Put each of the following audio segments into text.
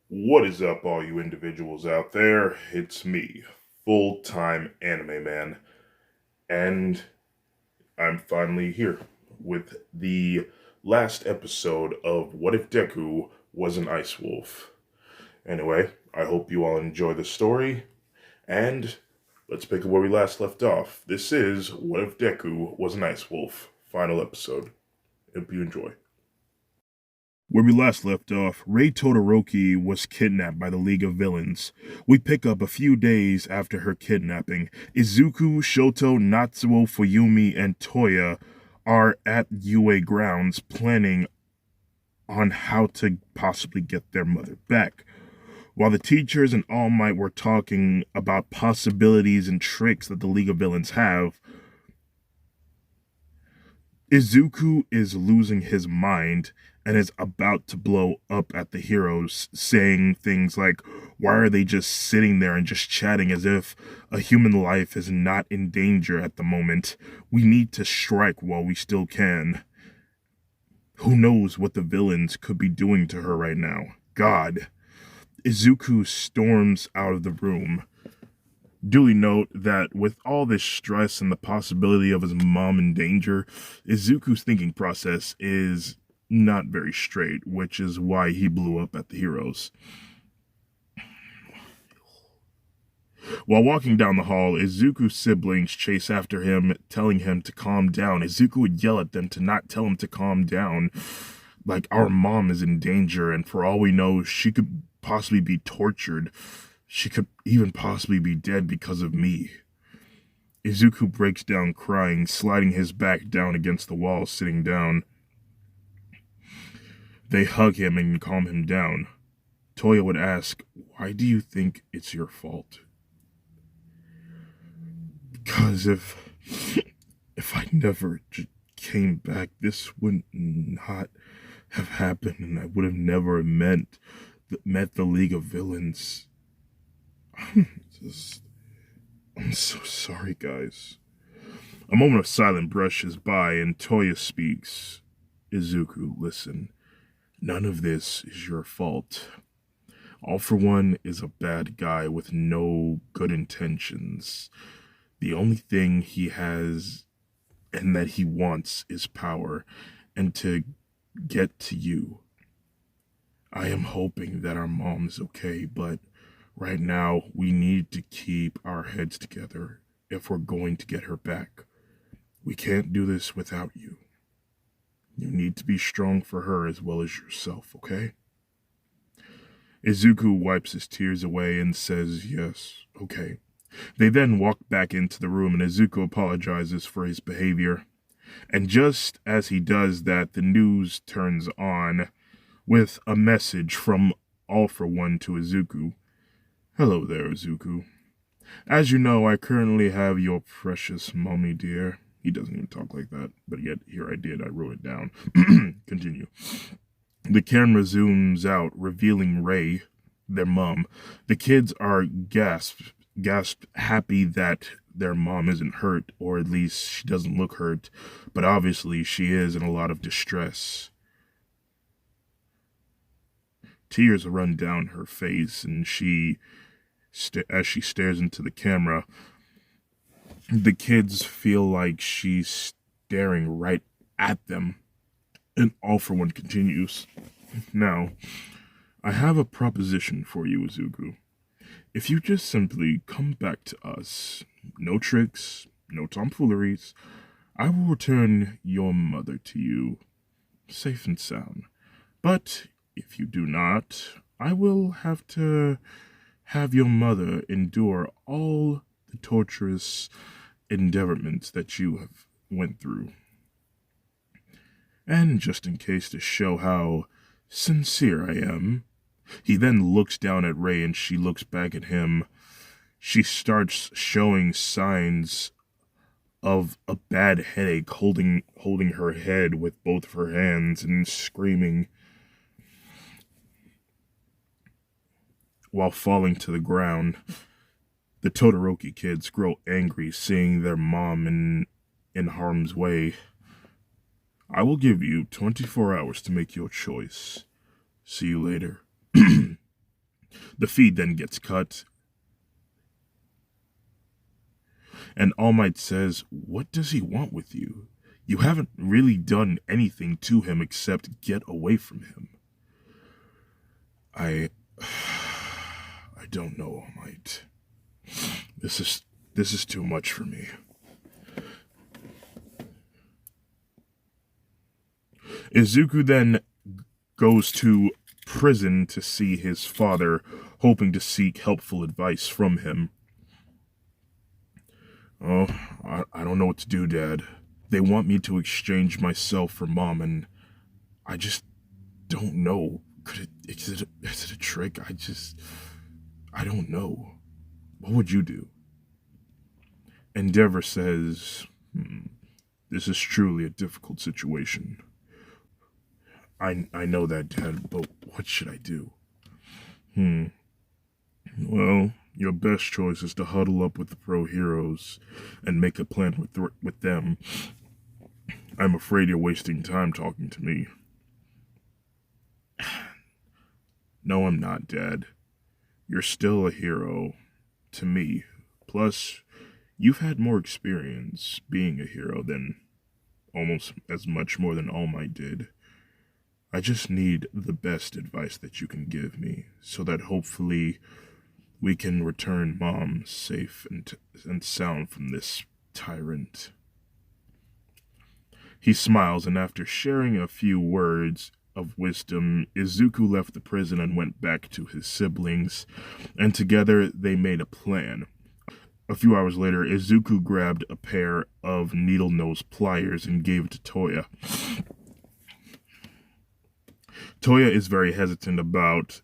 What is up, all you individuals out there? It's me, full-time anime man, and I'm finally here with the last episode of What If Deku Was an Ice Wolf. Anyway, I hope you all enjoy the story, and let's pick up where we last left off. This is What If Deku Was an Ice Wolf, final episode. Hope you enjoy. Where we last left off, Rei Todoroki was kidnapped by the League of Villains. We pick up a few days after her kidnapping. Izuku, Shoto, Natsuo, Fuyumi, and Toya are at UA grounds planning on how to possibly get their mother back. While the teachers and All Might were talking about possibilities and tricks that the League of Villains have, Izuku is losing his mind and is about to blow up at the heroes, saying things like, why are they just sitting there and just chatting as if a human life is not in danger at the moment? We need to strike while we still can. Who knows what the villains could be doing to her right now? God. Izuku storms out of the room. Duly note that with all this stress and the possibility of his mom in danger, Izuku's thinking process is not very straight, which is why he blew up at the heroes. While walking down the hall, Izuku's siblings chase after him, telling him to calm down. Izuku would yell at them to not tell him to calm down. Like, our mom is in danger, and for all we know, she could possibly be tortured. She could even possibly be dead because of me. Izuku breaks down crying, sliding his back down against the wall, sitting down. They hug him and calm him down. Toya would ask, why do you think it's your fault? Because if I never came back, this would not have happened, and I would have never met the League of Villains. I'm so sorry, guys. A moment of silence brushes by, and Toya speaks. Izuku, listen. None of this is your fault. All for One is a bad guy with no good intentions. The only thing he has and that he wants is power, and to get to you. I am hoping that our mom is okay, but right now we need to keep our heads together if we're going to get her back. We can't do this without you. You need to be strong for her as well as yourself, okay? Izuku wipes his tears away and says, yes, okay. They then walk back into the room and Izuku apologizes for his behavior. And just as he does that, the news turns on with a message from All for One to Izuku. Hello there, Izuku. As you know, I currently have your precious mommy, dear. He doesn't even talk like that, but yet here I did. I wrote it down. Continue. The camera zooms out, revealing Rei, their mom. The kids are gasped, happy that their mom isn't hurt, or at least she doesn't look hurt, but obviously she is in a lot of distress. Tears run down her face, and as she stares into the camera, the kids feel like she's staring right at them, and All for One continues. Now, I have a proposition for you, Izuku. If you just simply come back to us, no tricks, no tomfooleries, I will return your mother to you, safe and sound. But if you do not, I will have to have your mother endure all the torturous endeavorments that you have went through. And just in case to show how sincere I am, he then looks down at Rei and she looks back at him. She starts showing signs of a bad headache, holding her head with both of her hands and screaming while falling to the ground. The Todoroki kids grow angry seeing their mom in harm's way. I will give you 24 hours to make your choice. See you later. The feed then gets cut, and All Might says, "What does he want with you? You haven't really done anything to him except get away from him." I don't know, All Might. This is too much for me. Izuku then goes to prison to see his father, hoping to seek helpful advice from him. "Oh, I don't know what to do, Dad. They want me to exchange myself for Mom, and I just don't know. Is it a trick? I don't know. What would you do?" Endeavor says, "This is truly a difficult situation. I know that, Dad, but what should I do?" Well, your best choice is to huddle up with the pro heroes and make a plan with them. I'm afraid you're wasting time talking to me." "No, I'm not, Dad. You're still a hero to me. Plus, you've had more experience being a hero than almost as much more than All Might did. I just need the best advice that you can give me so that hopefully we can return Mom safe and sound from this tyrant." He smiles, and after sharing a few words of wisdom, Izuku left the prison and went back to his siblings, and together they made a plan. A few hours later, Izuku grabbed a pair of needle-nose pliers and gave it to Toya. Toya is very hesitant about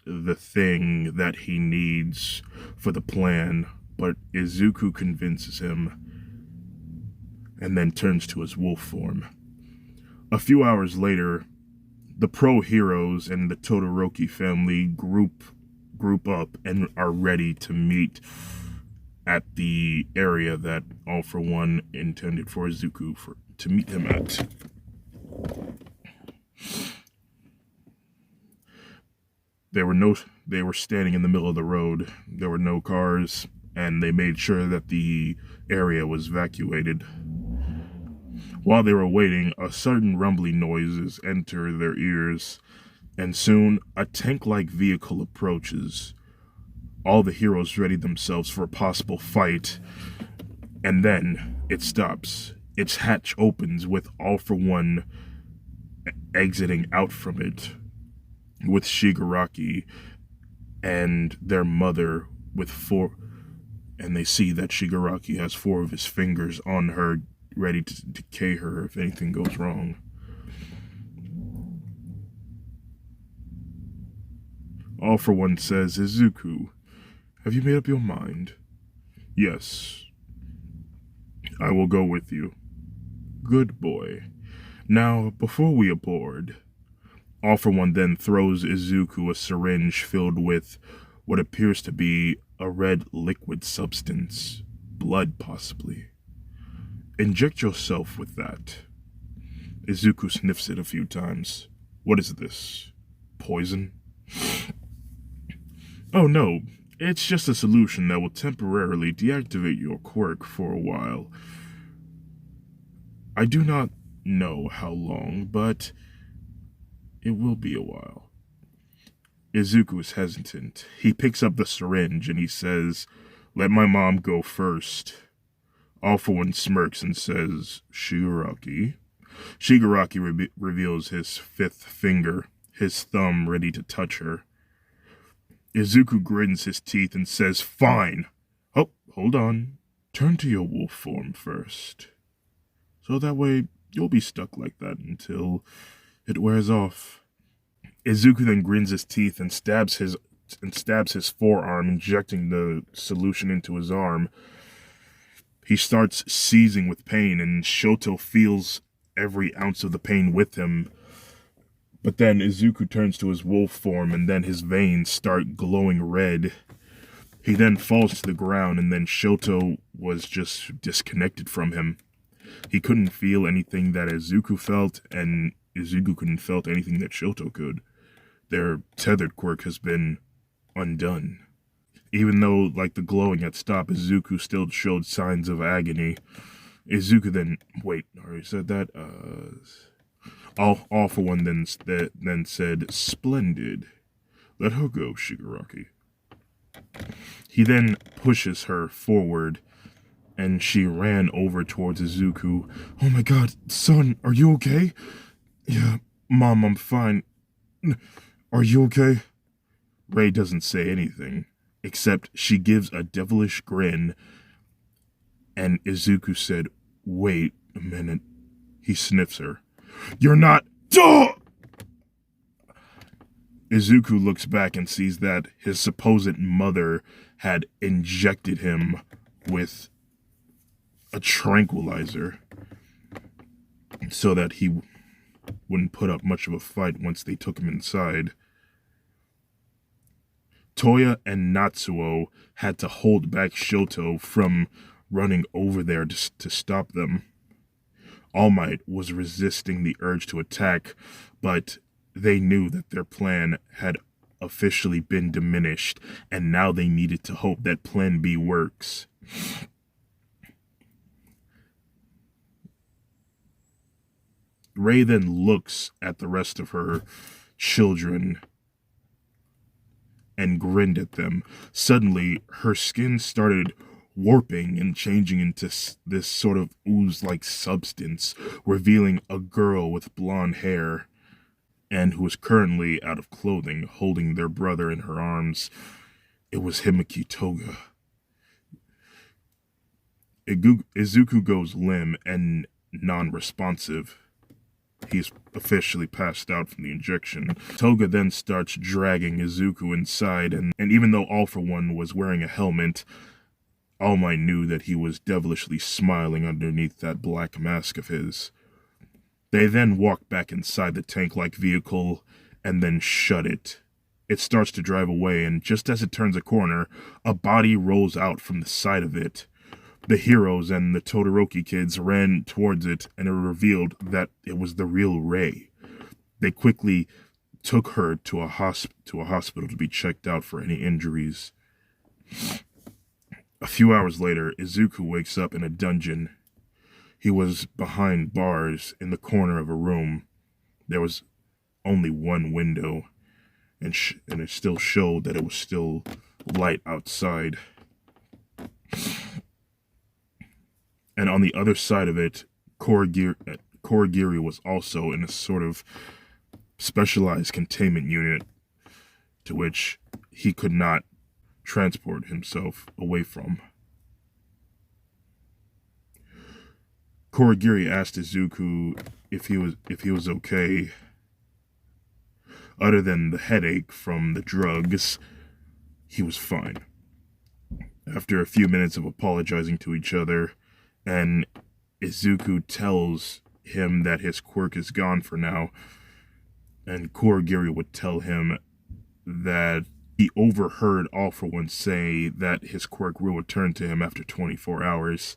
the thing that he needs for the plan, but Izuku convinces him and then turns to his wolf form. A few hours later, the pro heroes and the Todoroki family group up and are ready to meet at the area that All for One intended for Izuku to meet them at. They were standing in the middle of the road. There were no cars, and they made sure that the area was evacuated. While they were waiting, a sudden rumbling noises enter their ears, and soon a tank-like vehicle approaches. All the heroes ready themselves for a possible fight, and then it stops. Its hatch opens with All for One exiting out from it, with Shigaraki and their mother with four, and they see that Shigaraki has 4 of his fingers on her, ready to decay her if anything goes wrong. All for One says, "Izuku, have you made up your mind?" "Yes, I will go with you." "Good boy. Now, before we aboard..." All for One then throws Izuku a syringe filled with what appears to be a red liquid substance. Blood, possibly. "Inject yourself with that." Izuku sniffs it a few times. "What is this? Poison?" "Oh no, it's just a solution that will temporarily deactivate your quirk for a while. I do not know how long, but it will be a while." Izuku is hesitant. He picks up the syringe and he says, "Let my mom go first." All for One smirks and says, "Shigaraki." Shigaraki reveals his 5th finger, his thumb ready to touch her. Izuku grins his teeth and says, "Fine." "Oh, hold on. Turn to your wolf form first. So that way you'll be stuck like that until it wears off." Izuku then grins his teeth and stabs his forearm, injecting the solution into his arm. He starts seizing with pain, and Shoto feels every ounce of the pain with him. But then Izuku turns to his wolf form, and then his veins start glowing red. He then falls to the ground, and then Shoto was just disconnected from him. He couldn't feel anything that Izuku felt, and Izuku couldn't feel anything that Shoto could. Their tethered quirk has been undone. Even though, like, the glowing had stopped, Izuku still showed signs of agony. Izuku then, wait, I already said that. All for one then said, "Splendid. Let her go, Shigaraki." He then pushes her forward, and she ran over towards Izuku. "Oh my god, son, are you okay?" "Yeah, Mom, I'm fine. Are you okay?" Ray doesn't say anything, except she gives a devilish grin, and Izuku said, "Wait a minute." He sniffs her. "You're not." Duh! Izuku looks back and sees that his supposed mother had injected him with a tranquilizer so that he wouldn't put up much of a fight once they took him inside. Toya and Natsuo had to hold back Shoto from running over there to stop them. All Might was resisting the urge to attack, but they knew that their plan had officially been diminished, and now they needed to hope that Plan B works. Ray then looks at the rest of her children and grinned at them. Suddenly, her skin started warping and changing into this sort of ooze-like substance, revealing a girl with blonde hair and who was currently out of clothing, holding their brother in her arms. It was Himeki Toga. Izuku goes limp and non-responsive. He's officially passed out from the injection. Toga then starts dragging Izuku inside, and even though All For One was wearing a helmet, All Might knew that he was devilishly smiling underneath that black mask of his. They then walk back inside the tank-like vehicle and then shut it. It starts to drive away, and just as it turns a corner, a body rolls out from the side of it. The heroes and the Todoroki kids ran towards it, and it revealed that it was the real Rei. They quickly took her to a hospital to be checked out for any injuries. A few hours later, Izuku wakes up in a dungeon. He was behind bars in the corner of a room. There was only one window, and it still showed that it was still light outside. And on the other side of it, Korogiri was also in a sort of specialized containment unit to which he could not transport himself away from. Korogiri asked Izuku if he was okay. Other than the headache from the drugs, he was fine. After a few minutes of apologizing to each other, and Izuku tells him that his quirk is gone for now, and Korogiri would tell him that he overheard All For One say that his quirk will return to him after 24 hours.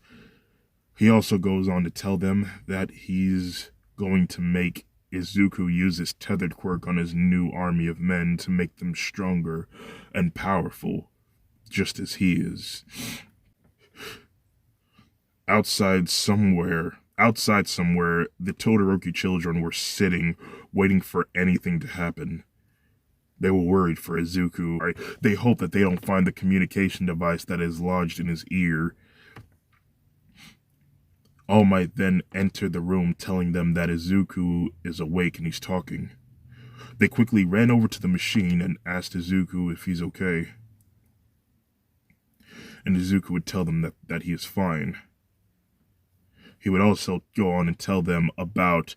He also goes on to tell them that he's going to make Izuku use his tethered quirk on his new army of men to make them stronger and powerful, just as he is. Outside somewhere, the Todoroki children were sitting, waiting for anything to happen. They were worried for Izuku. They hope that they don't find the communication device that is lodged in his ear. All Might then enter the room, telling them that Izuku is awake and he's talking. They quickly ran over to the machine and asked Izuku if he's okay. And Izuku would tell them that he is fine. He would also go on and tell them about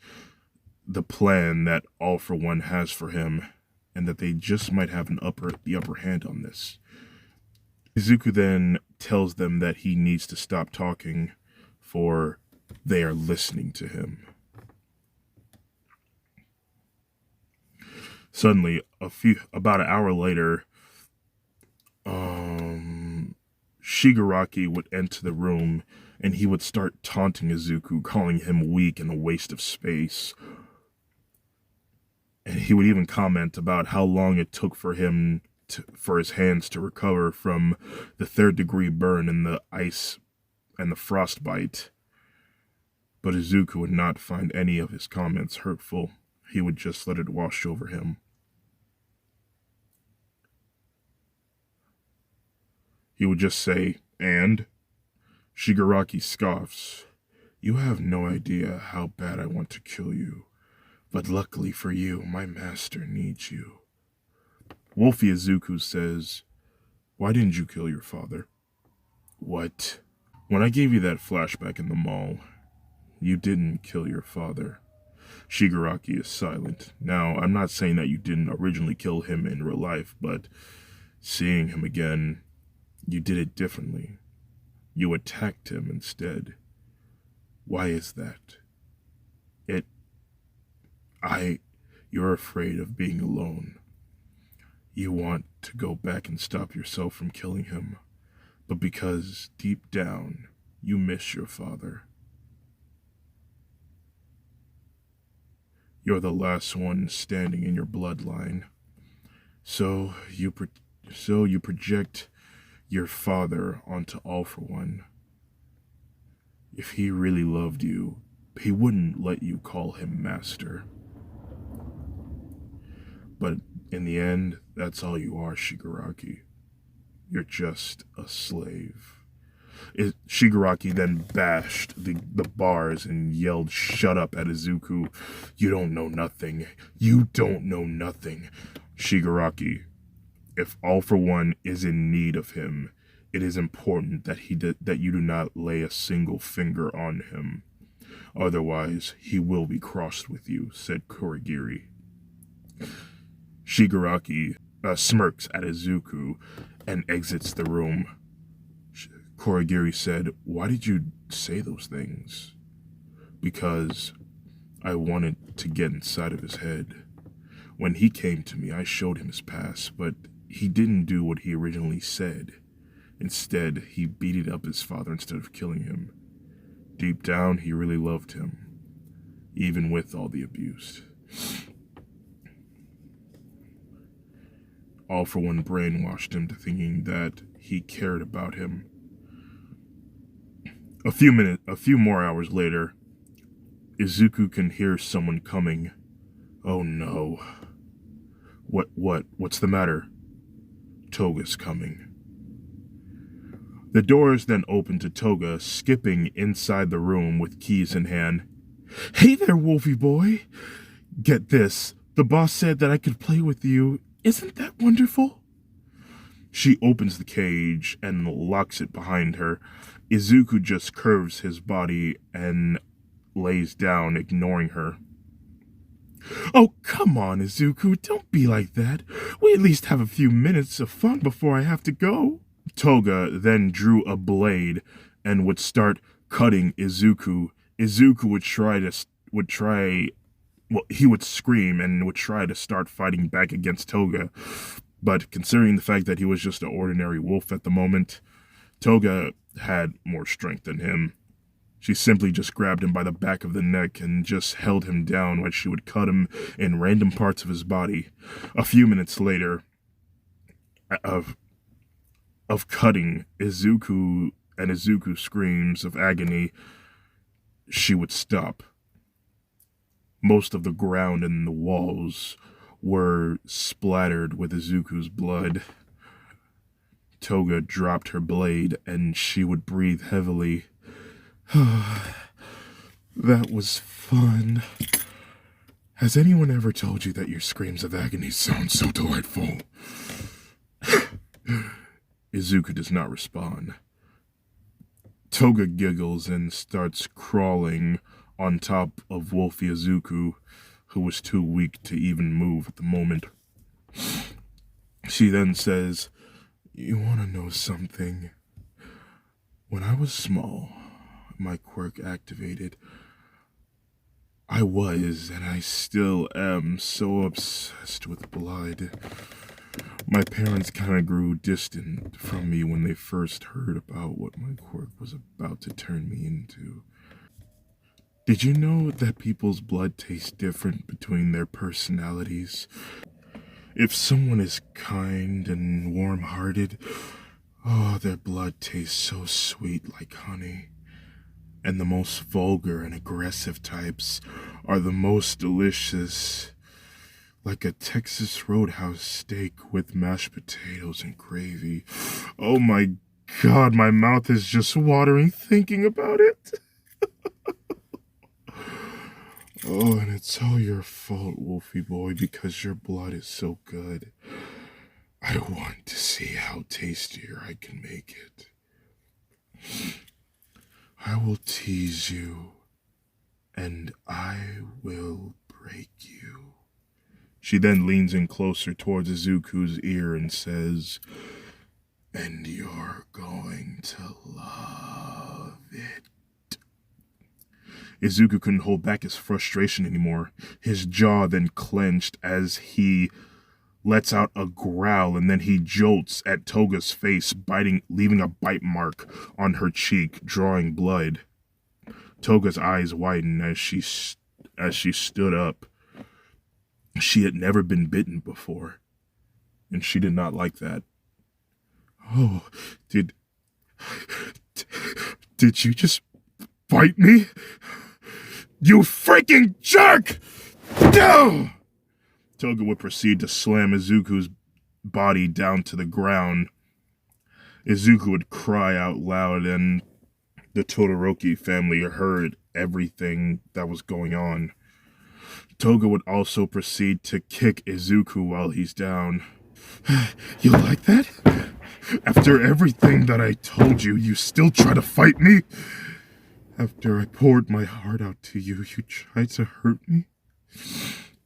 the plan that All For One has for him, and that they just might have the upper hand on this. Izuku then tells them that he needs to stop talking, for they are listening to him. Suddenly, about an hour later, Shigaraki would enter the room, and he would start taunting Izuku, calling him weak and a waste of space. And he would even comment about how long it took for him for his hands to recover from the third-degree burn and the ice and the frostbite. But Izuku would not find any of his comments hurtful. He would just let it wash over him. He would just say, "And?" Shigaraki scoffs. "You have no idea how bad I want to kill you. But luckily for you, my master needs you." Wolfie Izuku says, "Why didn't you kill your father?" "What? When I gave you that flashback in the mall, you didn't kill your father." Shigaraki is silent. Now, I'm not saying that you didn't originally kill him in real life, but seeing him again, you did it differently. You attacked him instead. Why is that? You're afraid of being alone. You want to go back and stop yourself from killing him, but because deep down, you miss your father. You're the last one standing in your bloodline. So you project your father onto All For One. If he really loved you, he wouldn't let you call him master. But in the end, that's all you are, Shigaraki. You're just a slave. Shigaraki then bashed the bars and yelled, "Shut up," at Izuku. "You don't know nothing. You don't know nothing." Shigaraki, if All For One is in need of him, it is important that you do not lay a single finger on him. Otherwise, he will be crossed with you, said Kurogiri. Shigaraki smirks at Izuku and exits the room. Kurogiri said, "Why did you say those things?" "Because I wanted to get inside of his head. When he came to me, I showed him his past, but he didn't do what he originally said. Instead, he beat up his father instead of killing him. Deep down, he really loved him, even with all the abuse. All For One brainwashed him to thinking that he cared about him." A few more hours later, Izuku can hear someone coming. Oh no. What's the matter? Toga's coming. The doors then open to Toga, skipping inside the room with keys in hand. "Hey there, Wolfie boy. Get this, the boss said that I could play with you. Isn't that wonderful?" She opens the cage and locks it behind her. Izuku just curves his body and lays down, ignoring her. "Oh, come on, Izuku, don't be like that. We at least have a few minutes of fun before I have to go." Toga then drew a blade and would start cutting Izuku. Izuku he would scream and would try to start fighting back against Toga. But considering the fact that he was just an ordinary wolf at the moment, Toga had more strength than him. She simply just grabbed him by the back of the neck and just held him down while she would cut him in random parts of his body. A few minutes later, of cutting Izuku and Izuku's screams of agony, she would stop. Most of the ground and the walls were splattered with Izuku's blood. Toga dropped her blade and she would breathe heavily. "That was fun. Has anyone ever told you that your screams of agony sound so delightful?" Izuku does not respond. Toga giggles and starts crawling on top of Wolfie Izuku, who was too weak to even move at the moment. She then says, "You want to know something? When I was small, my quirk activated. I was, and I still am, so obsessed with blood. My parents kind of grew distant from me when they first heard about what my quirk was about to turn me into. Did you know that people's blood tastes different between their personalities? If someone is kind and warm-hearted, oh, their blood tastes so sweet like honey. And the most vulgar and aggressive types are the most delicious, like a Texas Roadhouse steak with mashed potatoes and gravy. Oh my God, my mouth is just watering thinking about it. Oh, and it's all your fault, Wolfie boy, because your blood is so good. I want to see how tastier I can make it. I will tease you, and I will break you. She then leans in closer towards Izuku's ear and says, and you're going to love it. Izuku couldn't hold back his frustration anymore. His jaw then clenched as he lets out a growl, and then he jolts at Toga's face, leaving a bite mark on her cheek, drawing blood. Toga's eyes widened as she stood up. She had never been bitten before, and she did not like that. Oh, did you just bite me? You freaking jerk! No! Toga would proceed to slam Izuku's body down to the ground. Izuku would cry out loud, and the Todoroki family heard everything that was going on. Toga would also proceed to kick Izuku while he's down. You like that? After everything that I told you, you still try to fight me? After I poured my heart out to you, you try to hurt me?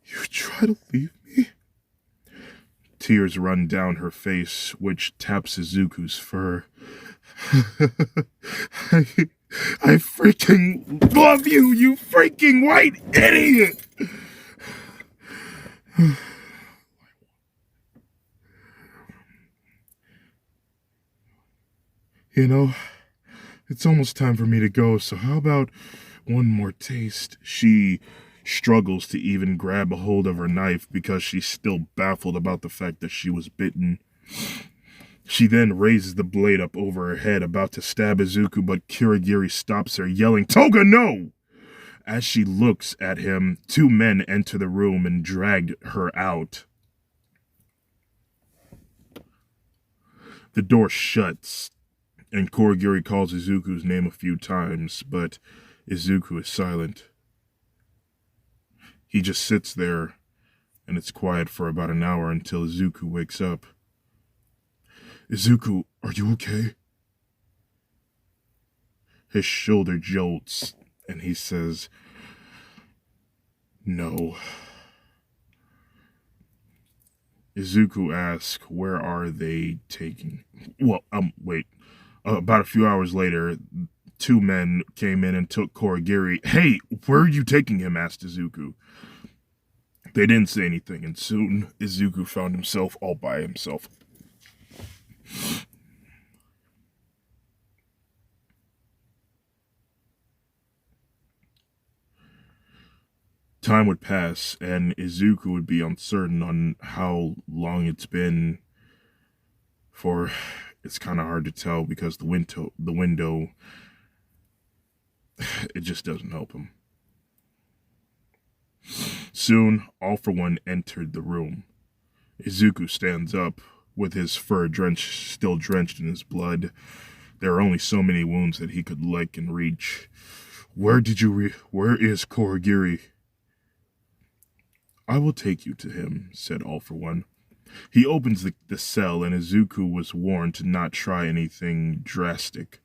You try to leave me? Tears run down her face, which taps Izuku's fur. I freaking love you, you freaking white idiot! You know, it's almost time for me to go, so how about one more taste? She struggles to even grab a hold of her knife because she's still baffled about the fact that she was bitten. She then raises the blade up over her head, about to stab Izuku, but Kurogiri stops her, yelling, Toga, no! As she looks at him, two men enter the room and drag her out. The door shuts, and Kurogiri calls Izuku's name a few times, but Izuku is silent. He just sits there, and it's quiet for about an hour until Izuku wakes up. Izuku, are you okay? His shoulder jolts, and he says, no. Izuku asks, where are they taking? Wait. About a few hours later, two men came in and took Kurogiri. Hey, where are you taking him? Asked Izuku. They didn't say anything, and soon Izuku found himself all by himself. Time would pass, and Izuku would be uncertain on how long it's been, for it's kind of hard to tell because the window, it just doesn't help him. Soon, All For One entered the room. Izuku stands up, with his fur still drenched in his blood. There are only so many wounds that he could lick and reach. Where is Kurogiri? I will take you to him, said All For One. He opens the cell, and Izuku was warned to not try anything drastic.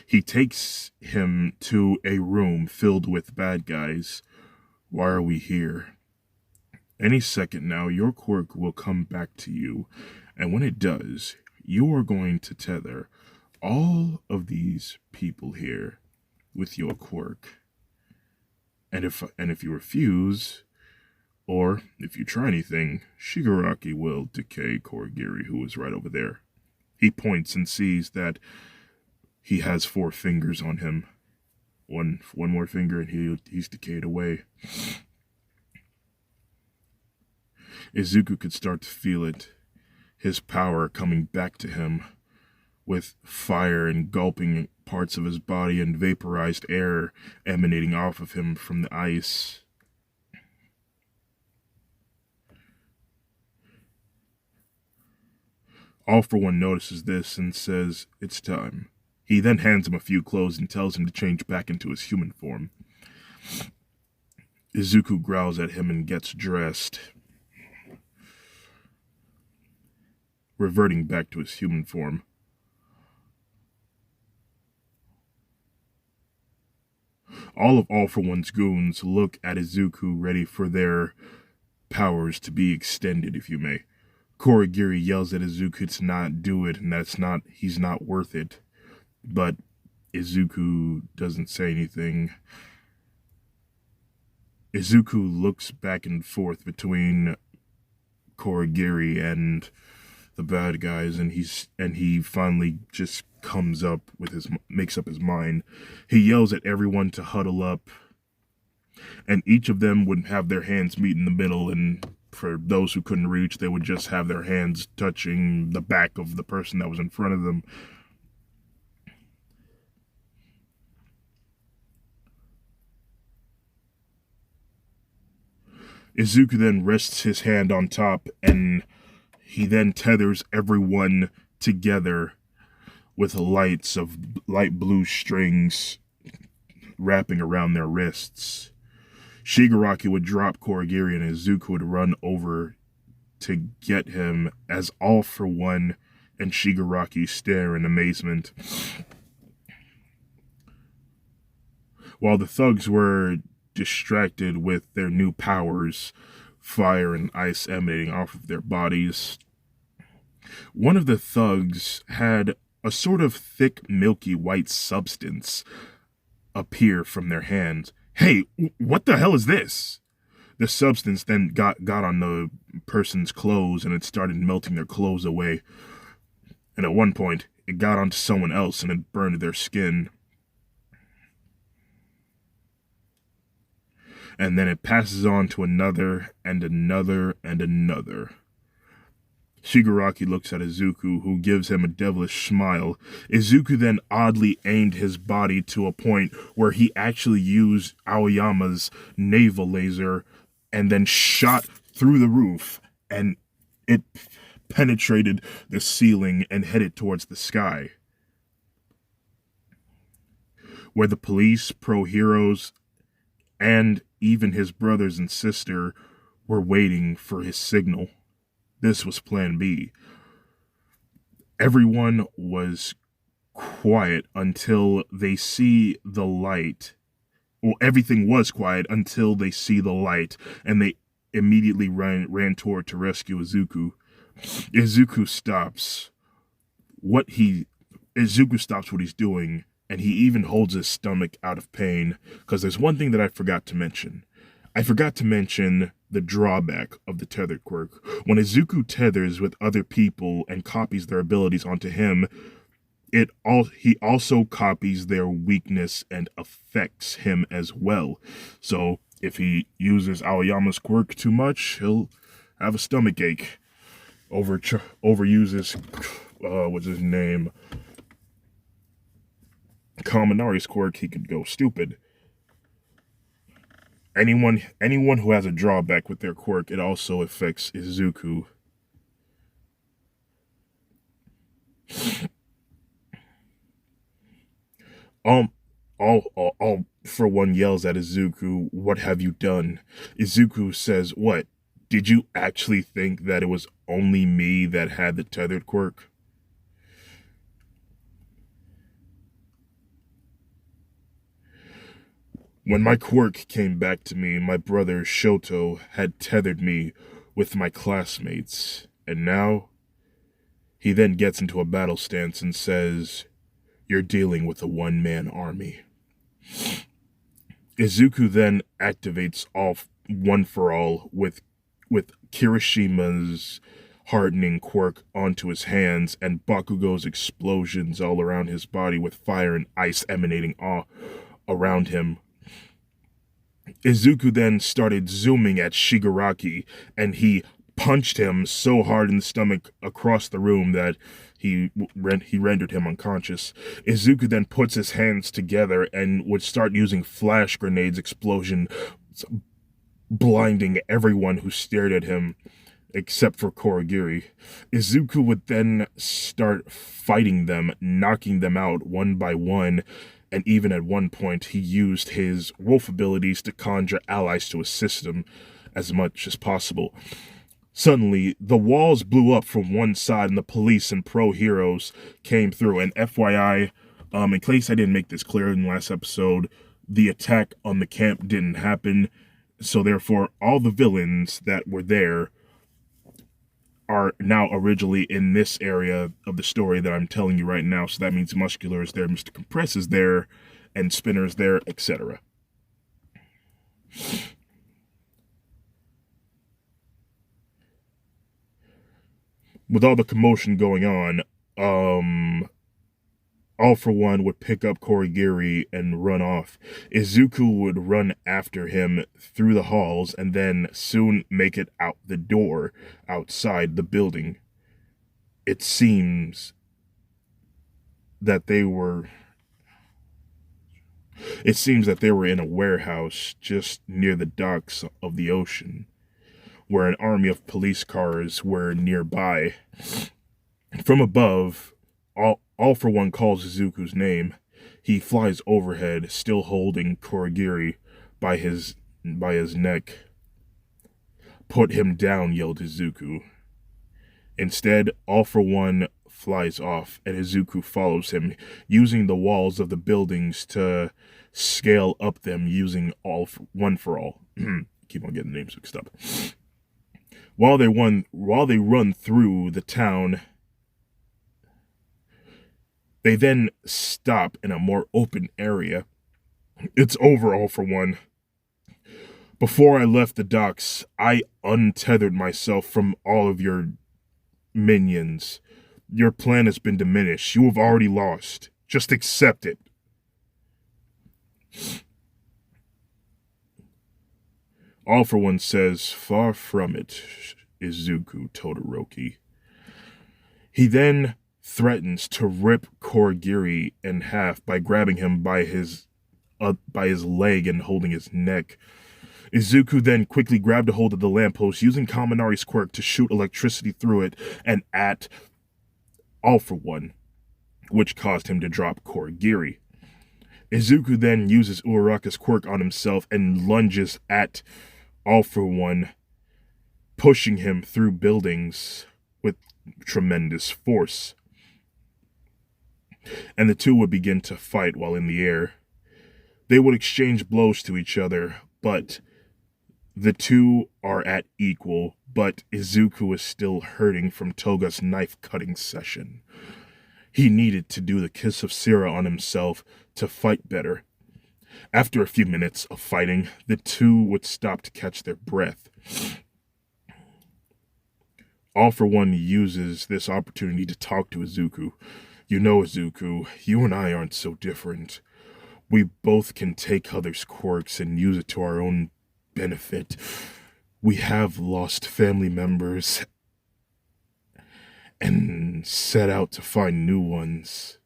He takes him to a room filled with bad guys. Why are we here? Any second now, your quirk will come back to you, and when it does, you are going to tether all of these people here with your quirk. And if you refuse, or if you try anything, Shigaraki will decay Kurogiri, who is right over there. He points and sees that he has 4 fingers on him. One more finger and he's decayed away. Izuku could start to feel it, his power coming back to him, with fire engulfing parts of his body and vaporized air emanating off of him from the ice. All for One notices this and says, "It's time." He then hands him a few clothes and tells him to change back into his human form. Izuku growls at him and gets dressed, reverting back to his human form. All for One's goons look at Izuku, ready for their powers to be extended, if you may. Korigiri yells at Izuku to not do it and he's not worth it. But Izuku doesn't say anything. Izuku looks back and forth between Korigiri and the bad guys, and he finally just makes up his mind. He yells at everyone to huddle up, and each of them would have their hands meet in the middle, and for those who couldn't reach, they would just have their hands touching the back of the person that was in front of them. Izuku then rests his hand on top, and he then tethers everyone together with light blue strings wrapping around their wrists. Shigaraki would drop Korigiri and Izuku would run over to get him as All for One and Shigaraki stare in amazement. While the thugs were distracted with their new powers, fire and ice emanating off of their bodies, one of the thugs had a sort of thick, milky white substance appear from their hands. "Hey, what the hell is this?" The substance then got on the person's clothes and it started melting their clothes away. And at one point, it got onto someone else and it burned their skin. And then it passes on to another and another and another. Shigaraki looks at Izuku, who gives him a devilish smile. Izuku then oddly aimed his body to a point where he actually used Aoyama's naval laser and then shot through the roof, and it penetrated the ceiling and headed towards the sky, where the police, pro-heroes, and even his brothers and sister were waiting for his signal. This was Plan B. Everyone was quiet until they see the light. Well, everything was quiet until they see the light, and they immediately ran toward to rescue Izuku. Izuku stops what he's doing, and he even holds his stomach out of pain, because there's one thing that I forgot to mention. I forgot to mention the drawback of the tethered quirk. When Izuku tethers with other people and copies their abilities onto him, he also copies their weakness and affects him as well. So if he uses Aoyama's quirk too much, he'll have a stomach ache. Overuses what's his name? Kaminari's quirk, he could go stupid. Anyone who has a drawback with their quirk, it also affects Izuku. All for One yells at Izuku, "What have you done?" Izuku says, "What? Did you actually think that it was only me that had the tethered quirk?" When my quirk came back to me, my brother Shoto had tethered me with my classmates, and now he then gets into a battle stance and says, "You're dealing with a one-man army." Izuku then activates all One for All with Kirishima's hardening quirk onto his hands and Bakugo's explosions all around his body with fire and ice emanating all around him. Izuku then started zooming at Shigaraki, and he punched him so hard in the stomach across the room that he rendered him unconscious. Izuku then puts his hands together and would start using flash grenades explosion, blinding everyone who stared at him except for Korigiri. Izuku would then start fighting them, knocking them out one by one, and even at one point he used his wolf abilities to conjure allies to assist him as much as possible. Suddenly, the walls blew up from one side and the police and pro-heroes came through. And FYI, in case I didn't make this clear in the last episode, the attack on the camp didn't happen. So therefore, all the villains that were there are now originally in this area of the story that I'm telling you right now. So that means Muscular is there, Mr. Compress is there, and Spinner is there, etc. With all the commotion going on, All for One would pick up Korigiri and run off. Izuku would run after him through the halls and then soon make it out the door outside the building. It seems that they were in a warehouse just near the docks of the ocean, where an army of police cars were nearby. From above, All for One calls Izuku's name. He flies overhead, still holding Korigiri by his neck. "Put him down," yelled Izuku. Instead, All for One flies off, and Izuku follows him, using the walls of the buildings to scale up them using One for All. Keep on getting names mixed up. While they run through the town, they then stop in a more open area. "It's over, All for One. Before I left the docks, I untethered myself from all of your minions. Your plan has been diminished. You have already lost. Just accept it." All for One says, "Far from it, Izuku Todoroki." He then threatens to rip Korigiri in half by grabbing him by his leg and holding his neck. Izuku then quickly grabbed a hold of the lamppost, using Kaminari's quirk to shoot electricity through it and at All for One, which caused him to drop Korigiri. Izuku then uses Uraraka's quirk on himself and lunges at All for One, pushing him through buildings with tremendous force. And the two would begin to fight while in the air. They would exchange blows to each other, but the two are at equal, but Izuku is still hurting from Toga's knife-cutting session. He needed to do the Kiss of Sira on himself to fight better. After a few minutes of fighting, the two would stop to catch their breath. All for One uses this opportunity to talk to Izuku. "You know, Izuku, you and I aren't so different. We both can take others' quirks and use it to our own benefit. We have lost family members and set out to find new ones.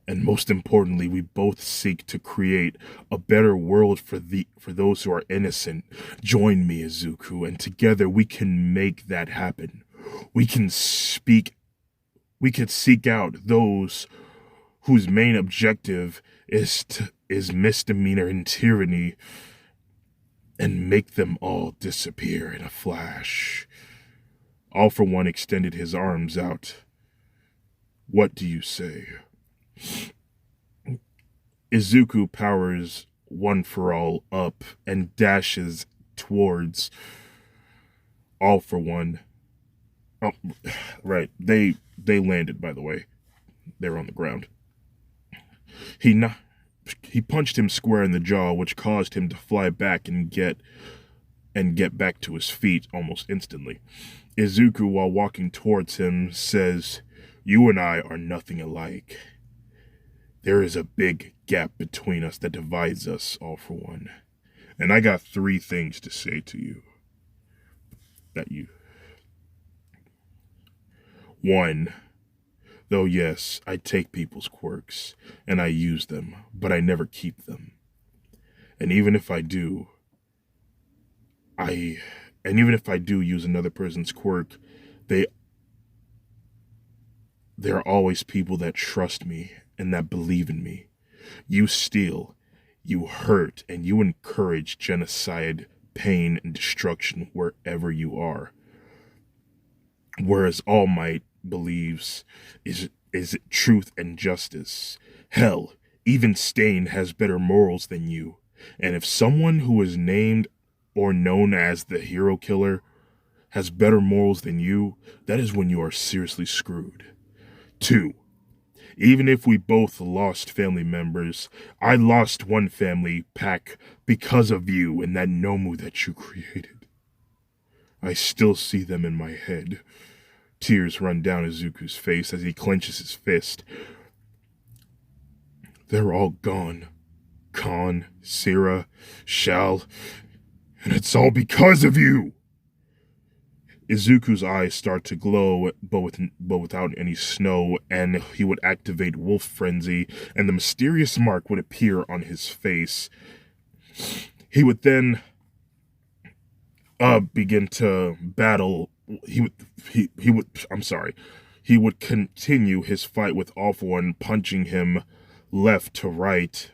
And most importantly, we both seek to create a better world for those who are innocent. Join me, Izuku, and together we can make that happen. We could seek out those whose main objective is misdemeanor and tyranny, and make them all disappear in a flash." All for One extended his arms out. "What do you say?" Izuku powers One for All up and dashes towards All for One. Oh, right. They landed, by the way. They're on the ground. He punched him square in the jaw, which caused him to fly back and get back to his feet almost instantly. Izuku, while walking towards him, says, "You and I are nothing alike. There is a big gap between us that divides us, All for One. And I got 3 things to say to you. that you. One, though yes, I take people's quirks and I use them, but I never keep them. And even if I do, I and even if I do use another person's quirk, they there are always people that trust me and that believe in me. You steal, you hurt, and you encourage genocide, pain, and destruction wherever you are. Whereas All Might believes is truth and justice. Hell, even Stain has better morals than you. And if someone who is named or known as the hero killer has better morals than you, that is when you are seriously screwed. 2. Even if we both lost family members, I lost one family pack because of you and that Nomu that you created. I still see them in my head. Tears run down Izuku's face as he clenches his fist. They're all gone. Khan, Sira, Shal, and it's all because of you! Izuku's eyes start to glow, but without any snow, and he would activate Wolf Frenzy, and the mysterious mark would appear on his face. He would then begin to battle. He would continue his fight with All For One, punching him left to right.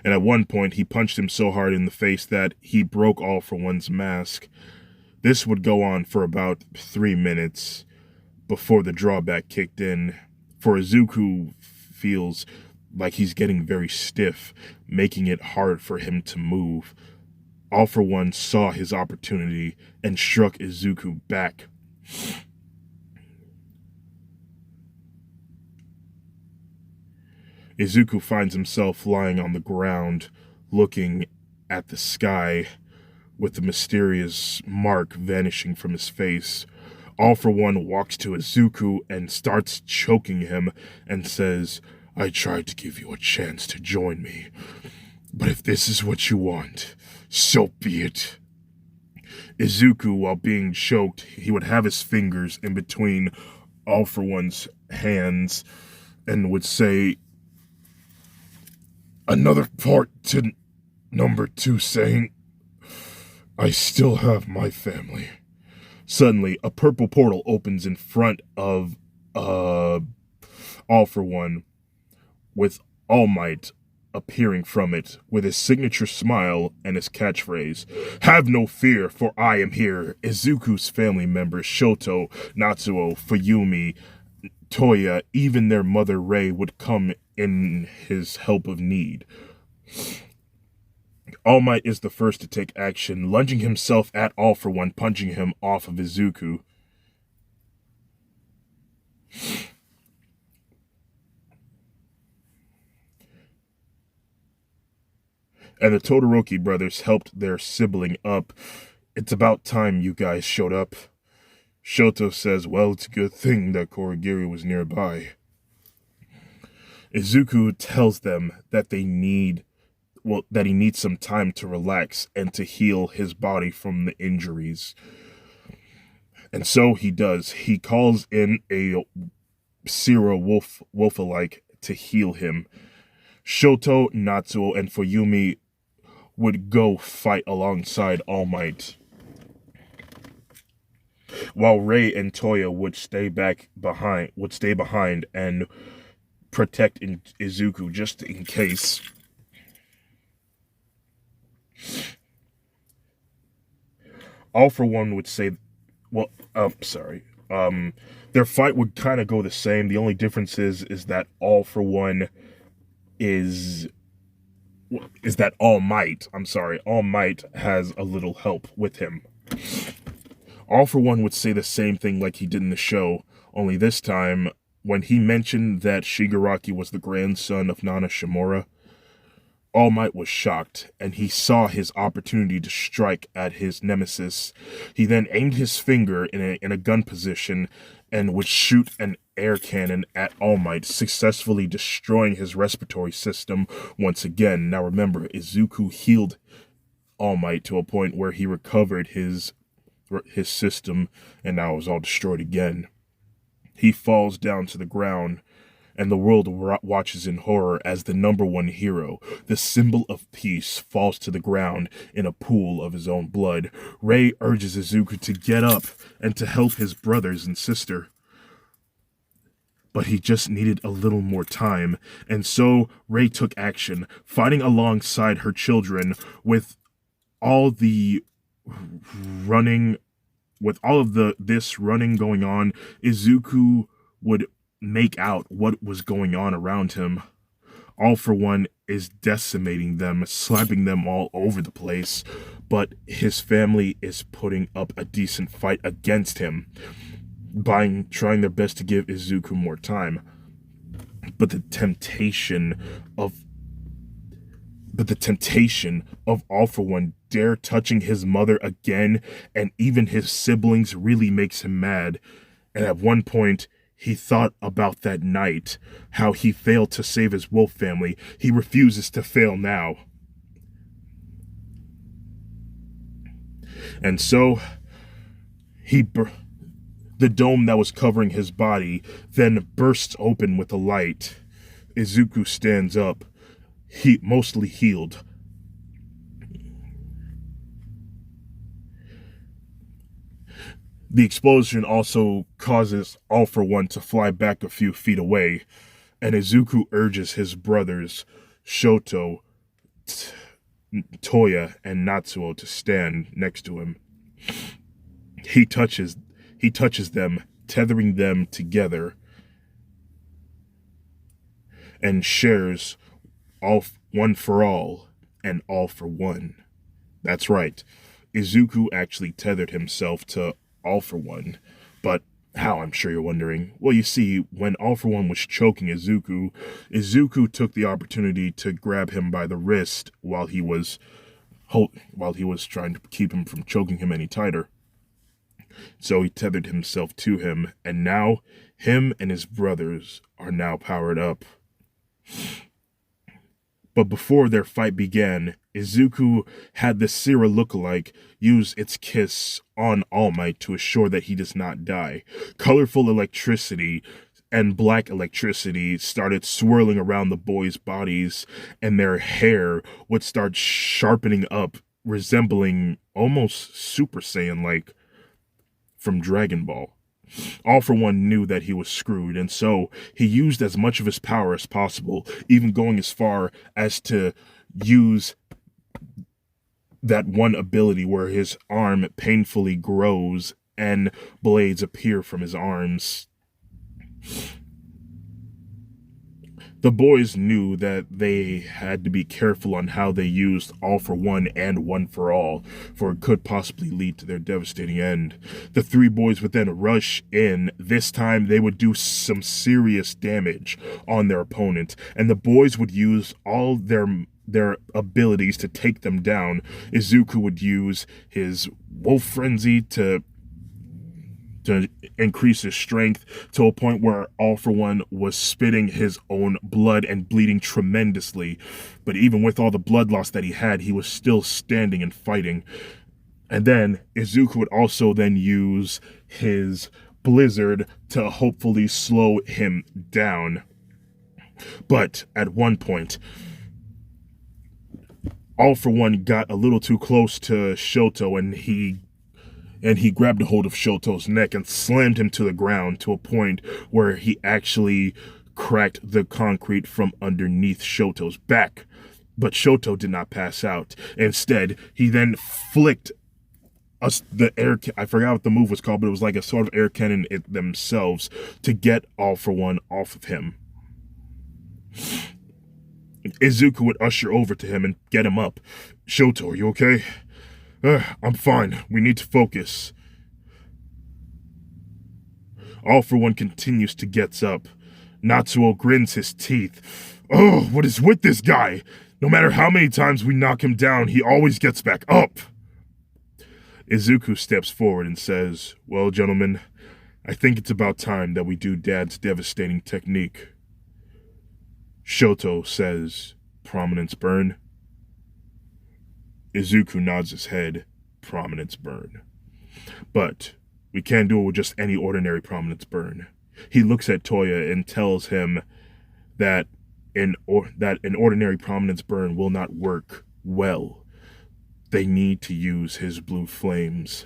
And at one point, he punched him so hard in the face that he broke All For One's mask. This would go on for about 3 minutes before the drawback kicked in, for Izuku feels like he's getting very stiff, making it hard for him to move. All For One saw his opportunity and struck Izuku back. Izuku finds himself lying on the ground, looking at the sky, with the mysterious mark vanishing from his face. All For One walks to Izuku and starts choking him and says, I tried to give you a chance to join me, but if this is what you want, so be it. Izuku, while being choked, he would have his fingers in between All For One's hands and would say, another part to number 2 saying, I still have my family. Suddenly, a purple portal opens in front of All For One, with All Might appearing from it with his signature smile and his catchphrase, have no fear, for I am here. Izuku's family members, Shoto, Natsuo, Fuyumi, Toya, even their mother Rei would come in his help of need. All Might is the first to take action, lunging himself at All For One, punching him off of Izuku. And the Todoroki brothers helped their sibling up. It's about time you guys showed up. Shoto says, well, it's a good thing that Korigiri was nearby. Izuku tells them that he needs some time to relax and to heal his body from the injuries. And so he does. He calls in a Sira wolf-alike to heal him. Shoto, Natsuo, and Fuyumi would go fight alongside All Might, while Rei and Toya would stay behind and protect Izuku just in case. All For One would say, their fight would kind of go the same. The only difference is that All For One is that All Might has a little help with him. All For One would say the same thing like he did in the show, only this time, when he mentioned that Shigaraki was the grandson of Nana Shimura, All Might was shocked, and he saw his opportunity to strike at his nemesis. He then aimed his finger in a gun position and would shoot an air cannon at All Might, successfully destroying his respiratory system once again. Now remember, Izuku healed All Might to a point where he recovered his system, and now it was all destroyed again. He falls down to the ground, and the world watches in horror as the number one hero, the symbol of peace, falls to the ground in a pool of his own blood. Rei urges Izuku to get up and to help his brothers and sister. But he just needed a little more time, and so Rei took action, fighting alongside her children with all the running, this running going on. Izuku would make out what was going on around him. All for One is decimating them, slapping them all over the place, but his family is putting up a decent fight against him, by trying their best to give Izuku more time. But the temptation of All for One dare touching his mother again and even his siblings really makes him mad. And at one point, he thought about that night, how he failed to save his wolf family. He refuses to fail now. And so, the dome that was covering his body then bursts open with a light. Izuku stands up, mostly healed. The explosion also causes All for One to fly back a few feet away, and Izuku urges his brothers, Shoto, Toya, and Natsuo to stand next to him. He touches them, tethering them together, and shares one for all and all for one. That's right. Izuku actually tethered himself to All for One. But how, I'm sure you're wondering? Well, you see, when All for One was choking Izuku took the opportunity to grab him by the wrist while he was trying to keep him from choking him any tighter. So he tethered himself to him, and now him and his brothers are now powered up. But before their fight began, Izuku had the Sira lookalike use its kiss on All Might to assure that he does not die. Colorful electricity and black electricity started swirling around the boys' bodies, and their hair would start sharpening up, resembling almost Super Saiyan-like from Dragon Ball. All for One knew that he was screwed, and so he used as much of his power as possible, even going as far as to use that one ability where his arm painfully grows and blades appear from his arms. The boys knew that they had to be careful on how they used All for One and One for All, for it could possibly lead to their devastating end. The three boys would then rush in. This time they would do some serious damage on their opponent, and the boys would use all their abilities to take them down. Izuku would use his Wolf Frenzy to increase his strength to a point where All for One was spitting his own blood and bleeding tremendously. But even with all the blood loss that he had, he was still standing and fighting. And then Izuku would also then use his Blizzard to hopefully slow him down. But at one point, All for One got a little too close to Shoto, and he grabbed a hold of Shoto's neck and slammed him to the ground to a point where he actually cracked the concrete from underneath Shoto's back. But Shoto did not pass out. Instead, he then flicked I forgot what the move was called, but it was like a sort of air cannon themselves to get All for One off of him. Izuku would usher over to him and get him up. Shoto, are you okay? I'm fine. We need to focus. All for One continues to get up. Natsuo grins his teeth. Oh, what is with this guy? No matter how many times we knock him down, he always gets back up. Izuku steps forward and says, well, gentlemen, I think it's about time that we do Dad's devastating technique. Shoto says, prominence burn. Izuku nods his head, prominence burn. But we can't do it with just any ordinary prominence burn. He looks at Toya and tells him that an ordinary prominence burn will not work well. They need to use his blue flames.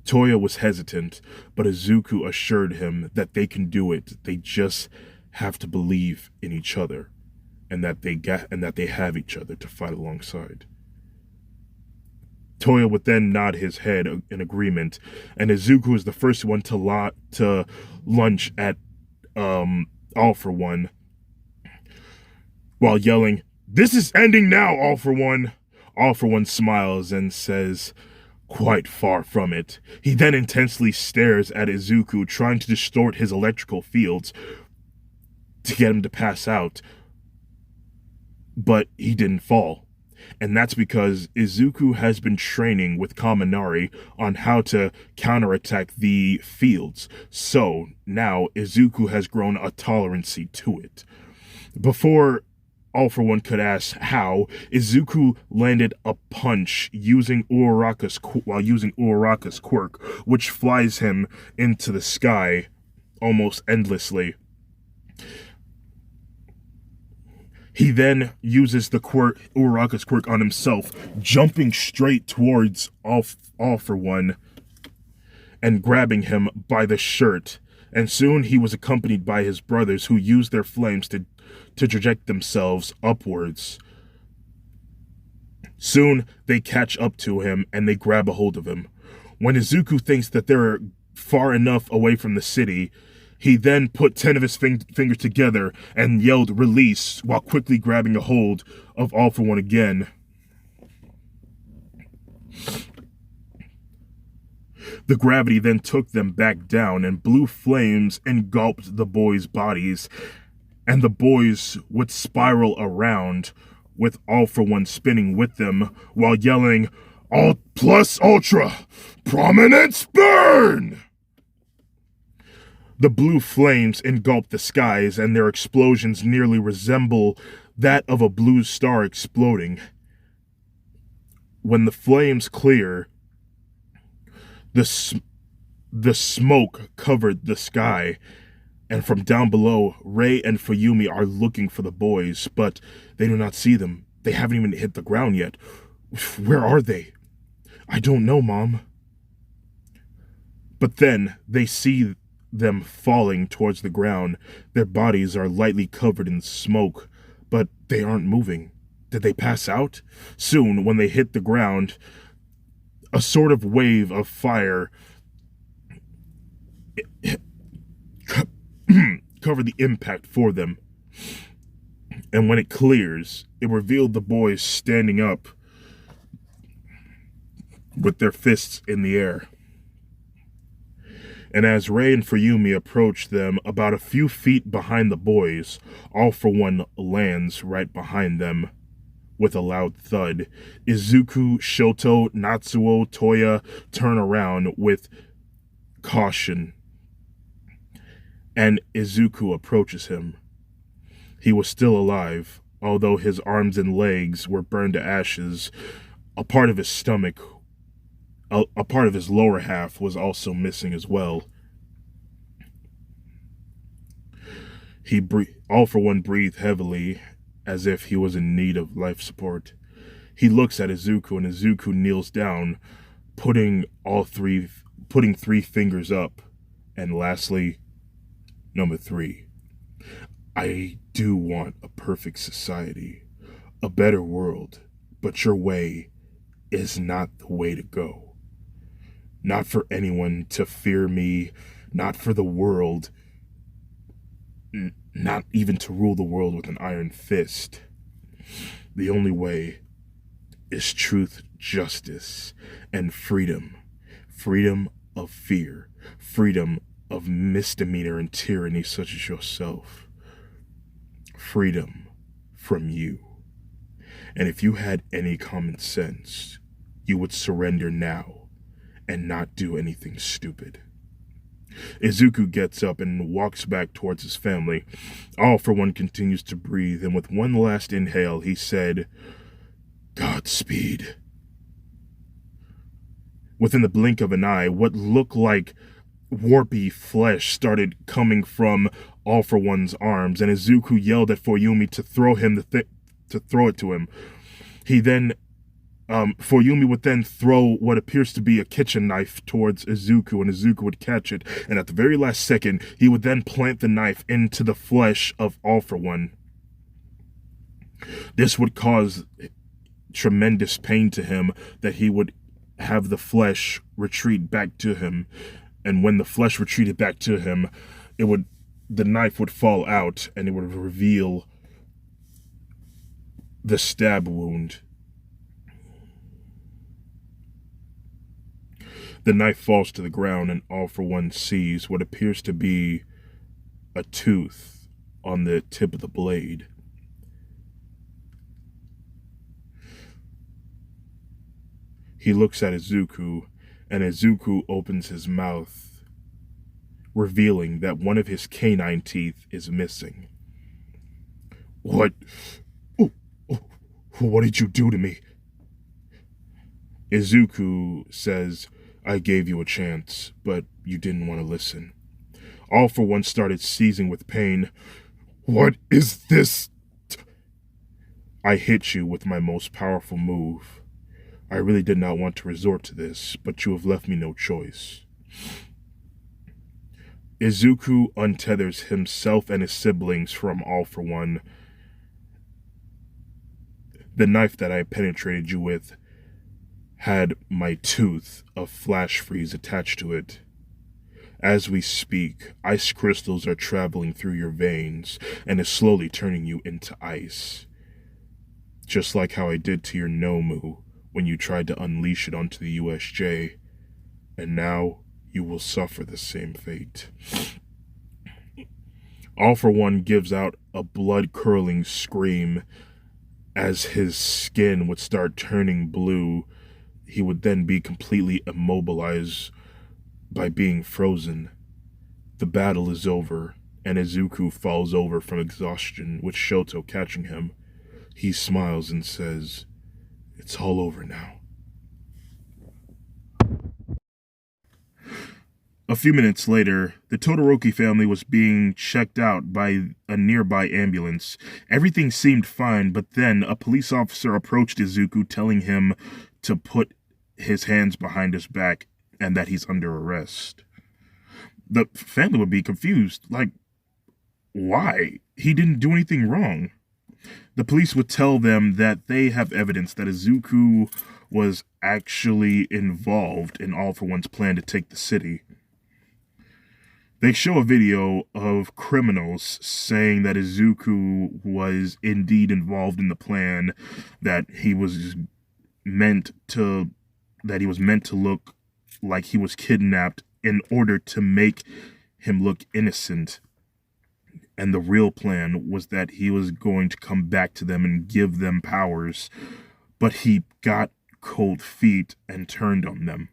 Toya was hesitant, but Izuku assured him that they can do it. They just have to believe in each other, and that they have each other to fight alongside. Toya would then nod his head in agreement, and Izuku is the first one to lunge at All For One, while yelling, "This is ending now, All For One!" All For One smiles and says, "Quite far from it." He then intensely stares at Izuku, trying to distort his electrical fields to get him to pass out. But he didn't fall. And that's because Izuku has been training with Kaminari on how to counterattack the fields. So now Izuku has grown a tolerancy to it. Before All For One could ask how, Izuku landed a punch using Uraraka's quirk, which flies him into the sky almost endlessly. He then uses the Uraraka's quirk on himself, jumping straight towards All For One and grabbing him by the shirt. And soon he was accompanied by his brothers, who used their flames to project themselves upwards. Soon they catch up to him and they grab a hold of him. When Izuku thinks that they're far enough away from the city, he then put 10 of his fingers together and yelled "release" while quickly grabbing a hold of All For One again. The gravity then took them back down, and blue flames engulfed the boys' bodies, and the boys would spiral around, with All For One spinning with them while yelling, "Alt plus ultra, prominence burn!" The blue flames engulp the skies, and their explosions nearly resemble that of a blue star exploding. When the flames clear, the smoke covered the sky, and from down below, Rei and Fuyumi are looking for the boys, but they do not see them. They haven't even hit the ground yet. Where are they? I don't know, Mom. But then they see them falling towards the ground. Their bodies are lightly covered in smoke, but they aren't moving. Did they pass out? Soon, when they hit the ground, a sort of wave of fire covered the impact for them. And when it clears, it revealed the boys standing up with their fists in the air. And as Rei and Fuyumi approach them about a few feet behind the boys, All For One lands right behind them with a loud thud. Izuku, Shoto, Natsuo, Toya turn around with caution, and Izuku approaches him. He was still alive, although his arms and legs were burned to ashes. A part of his stomach, a part of his lower half, was also missing as well. All For One breathed heavily, as if he was in need of life support. He looks at Izuku, and Izuku kneels down, putting 3 fingers up. And lastly, number 3. I do want a perfect society, a better world, but your way is not the way to go. Not for anyone to fear me, not for the world, not even to rule the world with an iron fist. The only way is truth, justice, and freedom. Freedom of fear. Freedom of misdemeanor and tyranny such as yourself. Freedom from you. And if you had any common sense, you would surrender now and not do anything stupid. Izuku gets up and walks back towards his family. All for One continues to breathe, and with one last inhale, he said, "Godspeed." Within the blink of an eye, what looked like warpy flesh started coming from All for One's arms, and Izuku yelled at Fuyumi to throw it to him. He then Fuyumi would then throw what appears to be a kitchen knife towards Izuku, and Izuku would catch it, and at the very last second, he would then plant the knife into the flesh of All for One. This would cause tremendous pain to him, that he would have the flesh retreat back to him, and when the flesh retreated back to him, the knife would fall out, and it would reveal the stab wound. The knife falls to the ground, and All for One sees what appears to be a tooth on the tip of the blade. He looks at Izuku, and Izuku opens his mouth, revealing that one of his canine teeth is missing. "What? What did you do to me?" Izuku says, "I gave you a chance, but you didn't want to listen." All for One started seizing with pain. "What is this?" "I hit you with my most powerful move. I really did not want to resort to this, but you have left me no choice." Izuku untethers himself and his siblings from All for One. "The knife that I penetrated you with had my tooth of flash freeze attached to it. As we speak, ice crystals are traveling through your veins and is slowly turning you into ice. Just like how I did to your Nomu when you tried to unleash it onto the USJ, and now you will suffer the same fate." All for One gives out a blood-curdling scream. As his skin would start turning blue, he would then be completely immobilized by being frozen. The battle is over, and Izuku falls over from exhaustion, with Shoto catching him. He smiles and says, "It's all over now." A few minutes later, the Todoroki family was being checked out by a nearby ambulance. Everything seemed fine, but then a police officer approached Izuku, telling him to put his hands behind his back and that he's under arrest. The family would be confused, like, why? He didn't do anything wrong. The police would tell them that they have evidence that Izuku was actually involved in All for One's plan to take the city. They show a video of criminals saying that Izuku was indeed involved in the plan, that he was meant to look like he was kidnapped in order to make him look innocent. And the real plan was that he was going to come back to them and give them powers, but he got cold feet and turned on them.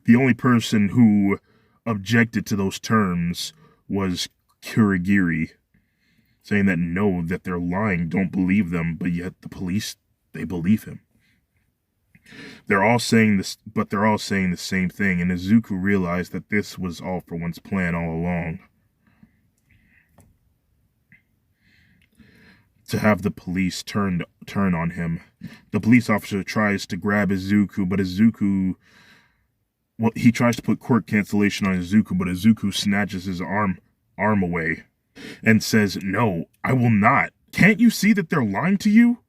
The only person who objected to those terms was Kurigiri, saying that no, that they're lying, don't believe them, but yet the police, they believe him. They're all saying this, but they're all saying the same thing, and Izuku realized that this was All for One's plan all along. To have the police turn on him. The police officer tries to grab Izuku, but he tries to put quirk cancellation on Izuku, but Izuku snatches his arm away and says, "No, I will not. Can't you see that they're lying to you?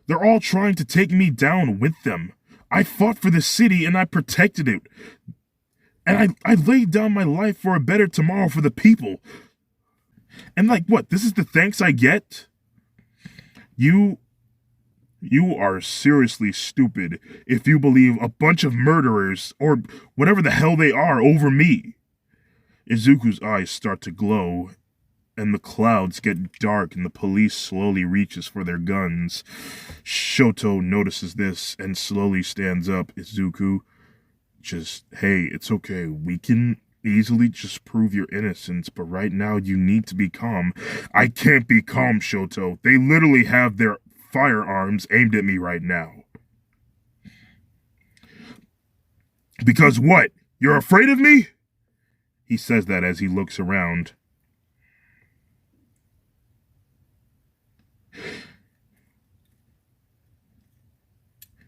They're all trying to take me down with them. I fought for the city and I protected it. And I laid down my life for a better tomorrow for the people. And like what, this is the thanks I get? You are seriously stupid if you believe a bunch of murderers, or whatever the hell they are, over me." Izuku's eyes start to glow, and the clouds get dark, and the police slowly reaches for their guns. Shoto notices this and slowly stands up. "Izuku, hey, it's okay. We can easily just prove your innocence, but right now you need to be calm. I can't be calm, Shoto. They literally have their firearms aimed at me right now. Because what? You're afraid of me? He says that as he looks around.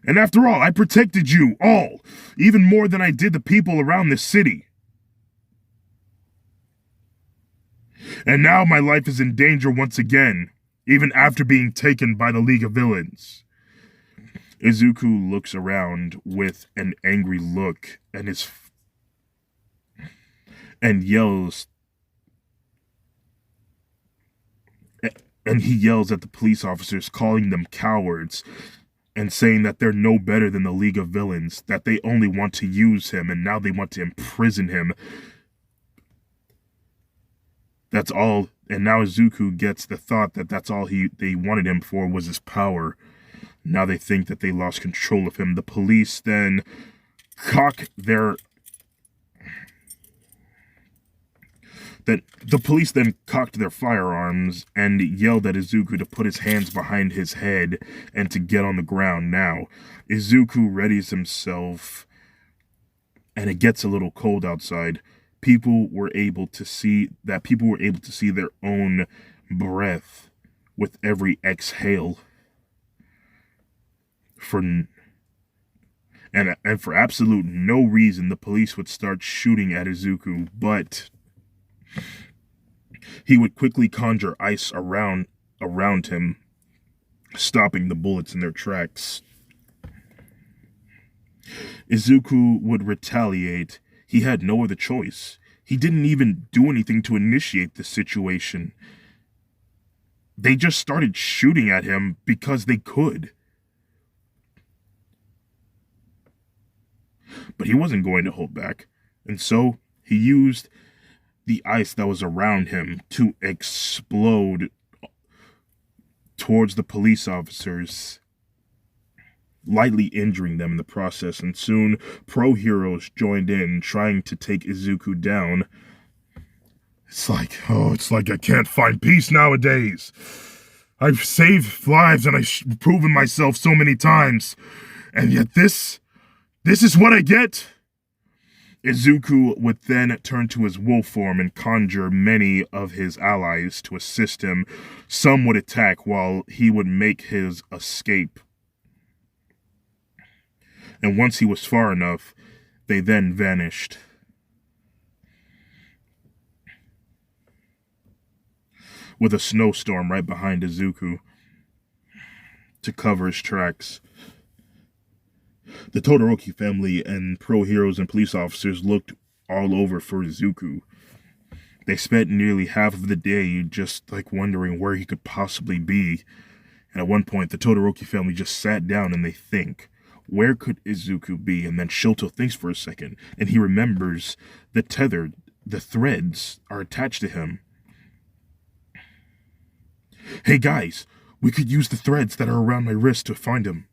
And after all, I protected you all, even more than I did the people around this city. And now my life is in danger once again, even after being taken by the League of Villains. Izuku looks around with an angry look and yells. And he yells at the police officers, calling them cowards, and saying that they're no better than the League of Villains, that they only want to use him, and now they want to imprison him. That's all, and now Izuku gets the thought that that's all they wanted him for was his power. Now they think that they lost control of him. The police then cocked their firearms and yelled at Izuku to put his hands behind his head and to get on the ground now. Izuku readies himself, and it gets a little cold outside. People were able to see their own breath with every exhale. And for absolute no reason, the police would start shooting at Izuku, but he would quickly conjure ice around him, stopping the bullets in their tracks. Izuku would retaliate. He had no other choice. He didn't even do anything to initiate the situation. They just started shooting at him because they could. But he wasn't going to hold back, and so he used the ice that was around him to explode towards the police officers, lightly injuring them in the process, and soon pro heroes joined in, trying to take Izuku down. It's like I can't find peace nowadays. I've saved lives and I've proven myself so many times, and yet this is what I get? Izuku would then turn to his wolf form and conjure many of his allies to assist him. Some would attack while he would make his escape. And once he was far enough, they then vanished. With a snowstorm right behind Izuku to cover his tracks. The Todoroki family and pro heroes and police officers looked all over for Izuku. They spent nearly half of the day just wondering where he could possibly be. And at one point, the Todoroki family just sat down and they think, where could Izuku be? And then Shoto thinks for a second, and he remembers the threads are attached to him. Hey guys, we could use the threads that are around my wrist to find him.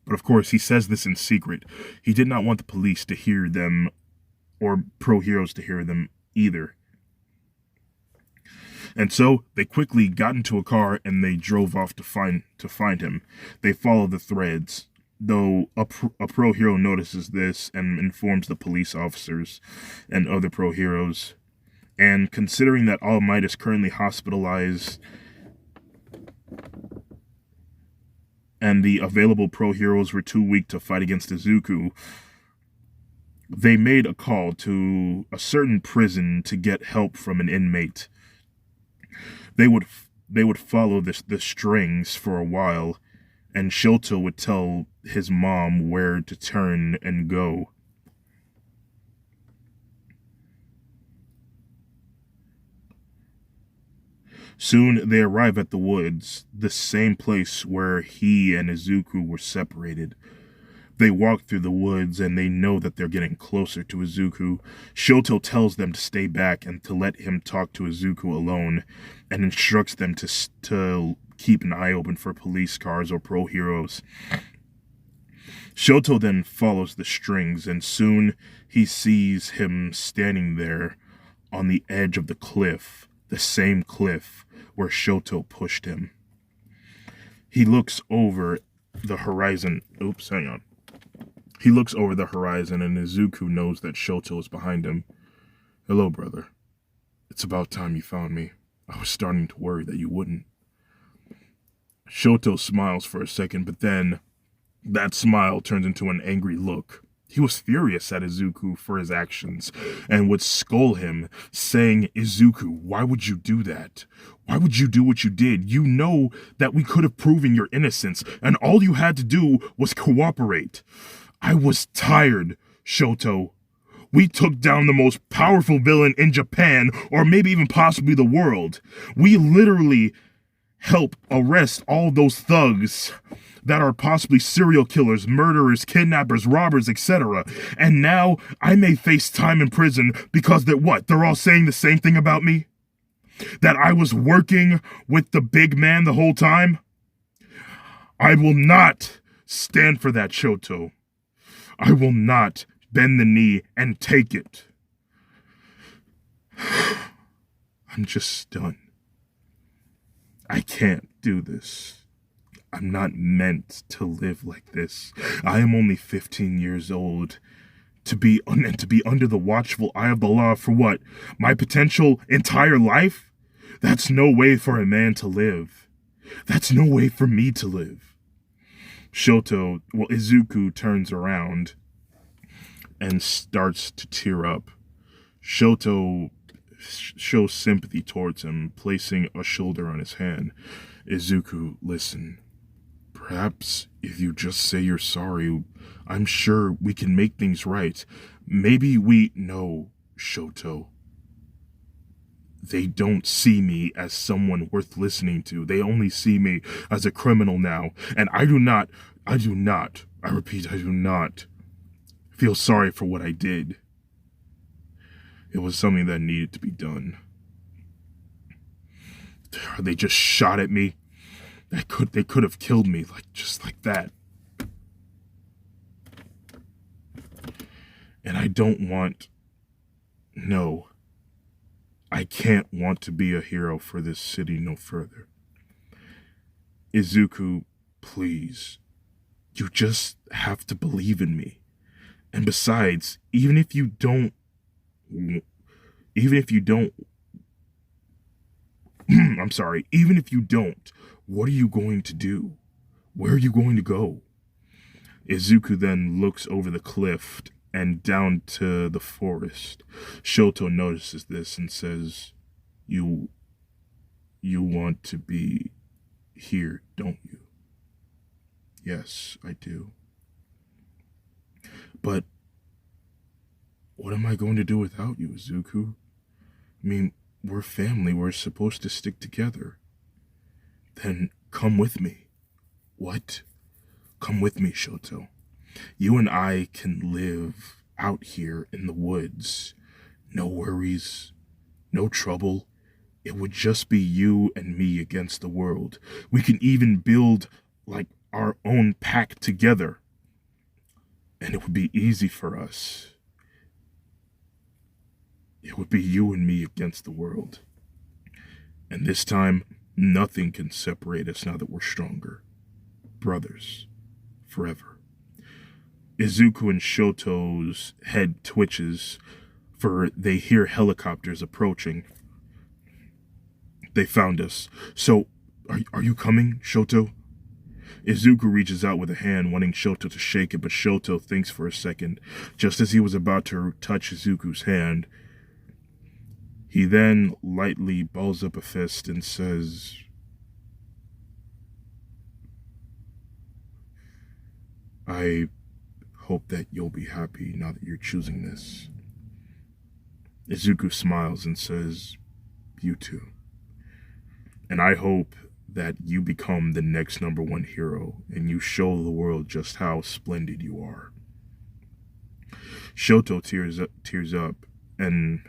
But of course, he says this in secret. He did not want the police to hear them, or pro heroes to hear them either. And so they quickly got into a car and they drove off to find him. They followed the threads, though a pro hero notices this and informs the police officers and other pro heroes. And considering that All Might is currently hospitalized, and the available pro heroes were too weak to fight against Izuku, they made a call to a certain prison to get help from an inmate. They would follow the strings for a while, and Shoto would tell his mom where to turn and go. Soon they arrive at the woods, the same place where he and Izuku were separated. They walk through the woods and they know that they're getting closer to Izuku. Shoto tells them to stay back and to let him talk to Izuku alone, and instructs them to keep an eye open for police cars or pro heroes. Shoto then follows the strings, and soon he sees him standing there on the edge of the cliff, the same cliff where Shoto pushed him. He looks over the horizon. Oops, hang on. He looks over the horizon, and Izuku knows that Shoto is behind him. Hello, brother. It's about time you found me. I was starting to worry that you wouldn't. Shoto smiles for a second, but then that smile turns into an angry look. He was furious at Izuku for his actions and would scold him, saying, Izuku, why would you do that? Why would you do what you did? You know that we could have proven your innocence, and all you had to do was cooperate. I was tired, Shoto. We took down the most powerful villain in Japan, or maybe even possibly the world. We literally help arrest all those thugs that are possibly serial killers, murderers, kidnappers, robbers, etc. And now I may face time in prison because they're all saying the same thing about me? That I was working with the big man the whole time? I will not stand for that, Shoto. I will not bend the knee and take it. I'm just done. I can't do this. I'm not meant to live like this. I am only 15 years old. To be under the watchful eye of the law for what? My potential entire life? That's no way for a man to live. That's no way for me to live. Izuku turns around and starts to tear up. Shoto shows sympathy towards him, placing a shoulder on his hand. Izuku, listen. Perhaps if you just say you're sorry, I'm sure we can make things right. No, Shoto. They don't see me as someone worth listening to. They only see me as a criminal now. And I do not, I repeat, I do not feel sorry for what I did. It was something that needed to be done. They just shot at me. They could have killed me just like that. And I don't want... No. I can't want to be a hero for this city no further. Izuku, please. You just have to believe in me. And besides, even if you don't, what are you going to do? Where are you going to go? Izuku then looks over the cliff and down to the forest. Shoto notices this and says, You want to be here, don't you? Yes, I do. But what am I going to do without you, Izuku? I mean, we're family. We're supposed to stick together. Then come with me. What? Come with me, Shoto. You and I can live out here in the woods. No worries, no trouble. It would just be you and me against the world. We can even build like our own pack together. And it would be easy for us. It would be you and me against the world. And this time, nothing can separate us now that we're stronger. Brothers. Forever. Izuku and Shoto's head twitches, for they hear helicopters approaching. They found us. So, are you coming, Shoto? Izuku reaches out with a hand, wanting Shoto to shake it, but Shoto thinks for a second. Just as he was about to touch Izuku's hand, he then lightly balls up a fist and says, I hope that you'll be happy now that you're choosing this. Izuku smiles and says, you too. And I hope that you become the next #1 hero and you show the world just how splendid you are. Shoto tears up, and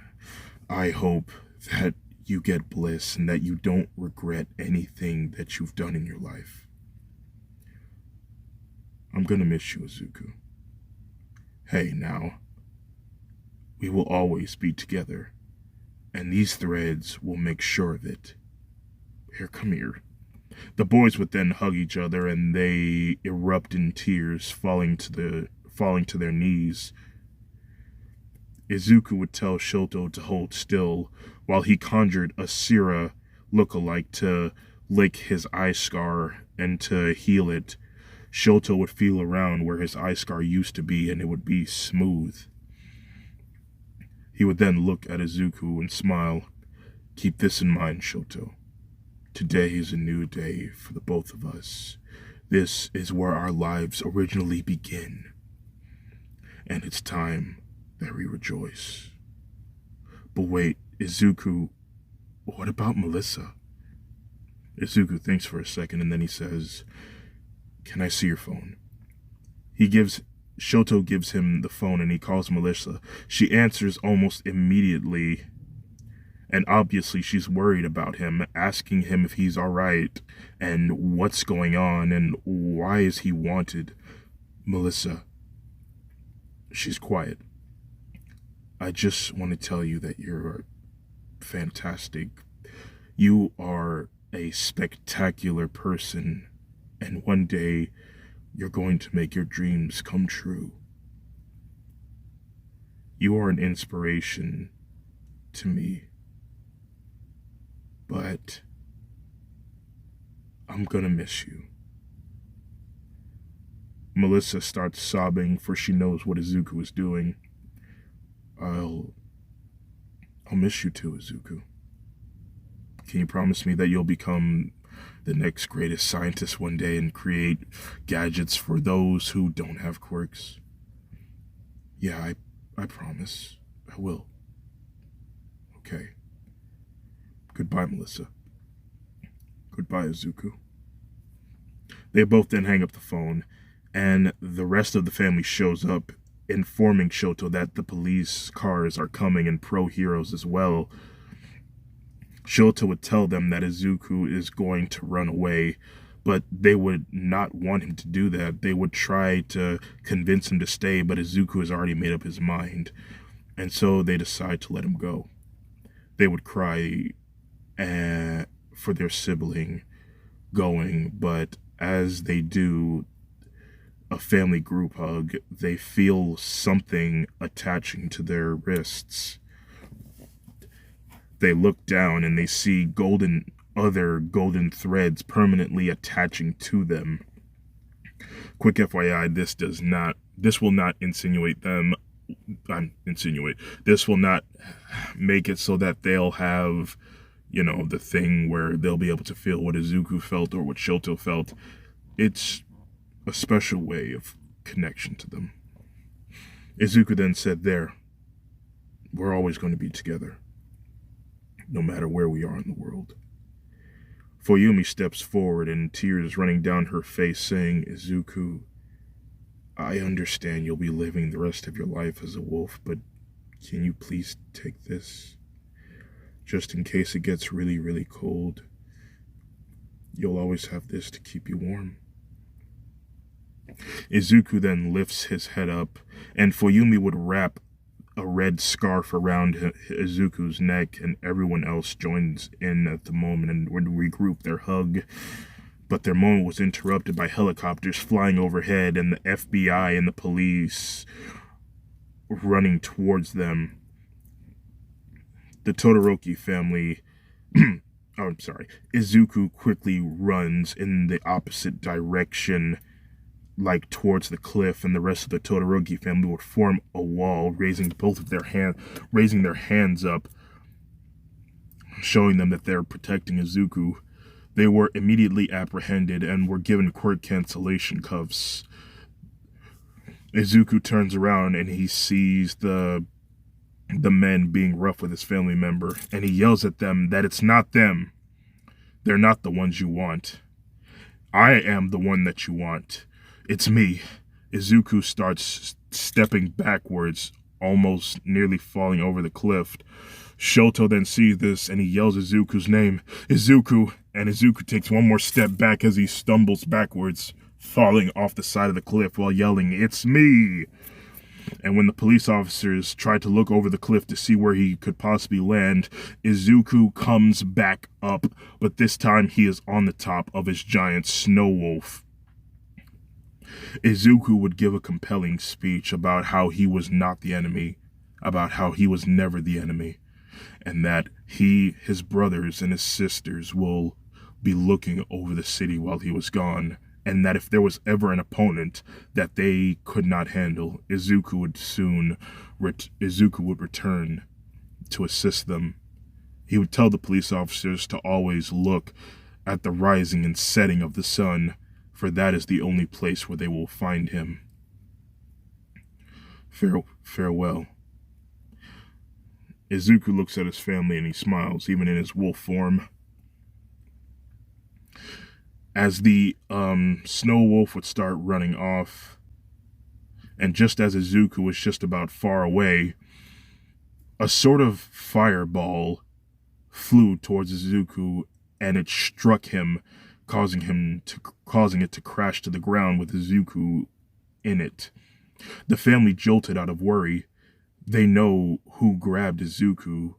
I hope that you get bliss and that you don't regret anything that you've done in your life. I'm gonna miss you, Izuku. Hey, now, we will always be together, and these threads will make sure of it. Here, come here. The boys would then hug each other, and they erupt in tears, falling to their knees. Izuku would tell Shoto to hold still, while he conjured a Sira look-alike to lick his eye scar and to heal it. Shoto would feel around where his eye scar used to be, and it would be smooth. He would then look at Izuku and smile. Keep this in mind, Shoto. Today is a new day for the both of us. This is where our lives originally begin. And it's time that we rejoice. But wait, Izuku, what about Melissa? Izuku thinks for a second and then he says, "Can I see your phone?" Shoto gives him the phone and he calls Melissa. She answers almost immediately, and obviously she's worried about him, asking him if he's alright and what's going on and why is he wanted. Melissa, she's quiet. I just want to tell you that you're fantastic. You are a spectacular person, and one day you're going to make your dreams come true. You are an inspiration to me, but I'm gonna miss you. Melissa starts sobbing, for she knows what Izuku is doing. I'll miss you too, Izuku. Can you promise me that you'll become the next greatest scientist one day and create gadgets for those who don't have quirks? Yeah, I promise. I will. Okay. Goodbye, Melissa. Goodbye, Izuku. They both then hang up the phone, and the rest of the family shows up, informing Shoto that the police cars are coming and pro-heroes as well. Shoto would tell them that Izuku is going to run away, but they would not want him to do that. They would try to convince him to stay, but Izuku has already made up his mind, and so they decide to let him go. They would cry for their sibling going, but as they do a family group hug, they feel something attaching to their wrists. They look down and they see other golden threads permanently attaching to them. Quick FYI, this will not insinuate them. This will not make it so that they'll have, the thing where they'll be able to feel what Izuku felt or what Shoto felt. It's a special way of connection to them. Izuku then said, we're always going to be together, no matter where we are in the world. Fuyumi steps forward and tears running down her face, saying, Izuku, I understand you'll be living the rest of your life as a wolf, but can you please take this? Just in case it gets really, really cold, you'll always have this to keep you warm. Izuku then lifts his head up, and Fuyumi would wrap a red scarf around Izuku's neck, and everyone else joins in at the moment and would regroup their hug. But their moment was interrupted by helicopters flying overhead and the FBI and the police running towards them. The Todoroki family, Izuku quickly runs in the opposite direction, like towards the cliff, and the rest of the Todoroki family would form a wall, raising their hands up, showing them that they're protecting Izuku. They were immediately apprehended and were given quirk cancellation cuffs. Izuku turns around and he sees the men being rough with his family member, and he yells at them that it's not them. They're not the ones you want. I am the one that you want. It's me. Izuku starts stepping backwards, almost nearly falling over the cliff. Shoto then sees this and he yells Izuku's name, Izuku, and Izuku takes one more step back as he stumbles backwards. falling off the side of the cliff while yelling, "It's me!" And when the police officers tried to look over the cliff to see where he could possibly land, Izuku comes back up, but this time he is on the top of his giant snow wolf. Izuku would give a compelling speech about how he was not the enemy, about how he was never the enemy, and that he, his brothers, and his sisters will be looking over the city while he was gone, and that if there was ever an opponent that they could not handle, Izuku would return to assist them. He would tell the police officers to always look at the rising and setting of the sun, for that is the only place where they will find him. Farewell. Izuku looks at his family and he smiles, even in his wolf form. As the snow wolf would start running off, and just as Izuku was just about far away, a sort of fireball flew towards Izuku, and it struck him, causing it to crash to the ground with Izuku in it. The family jolted out of worry. They know who grabbed Izuku,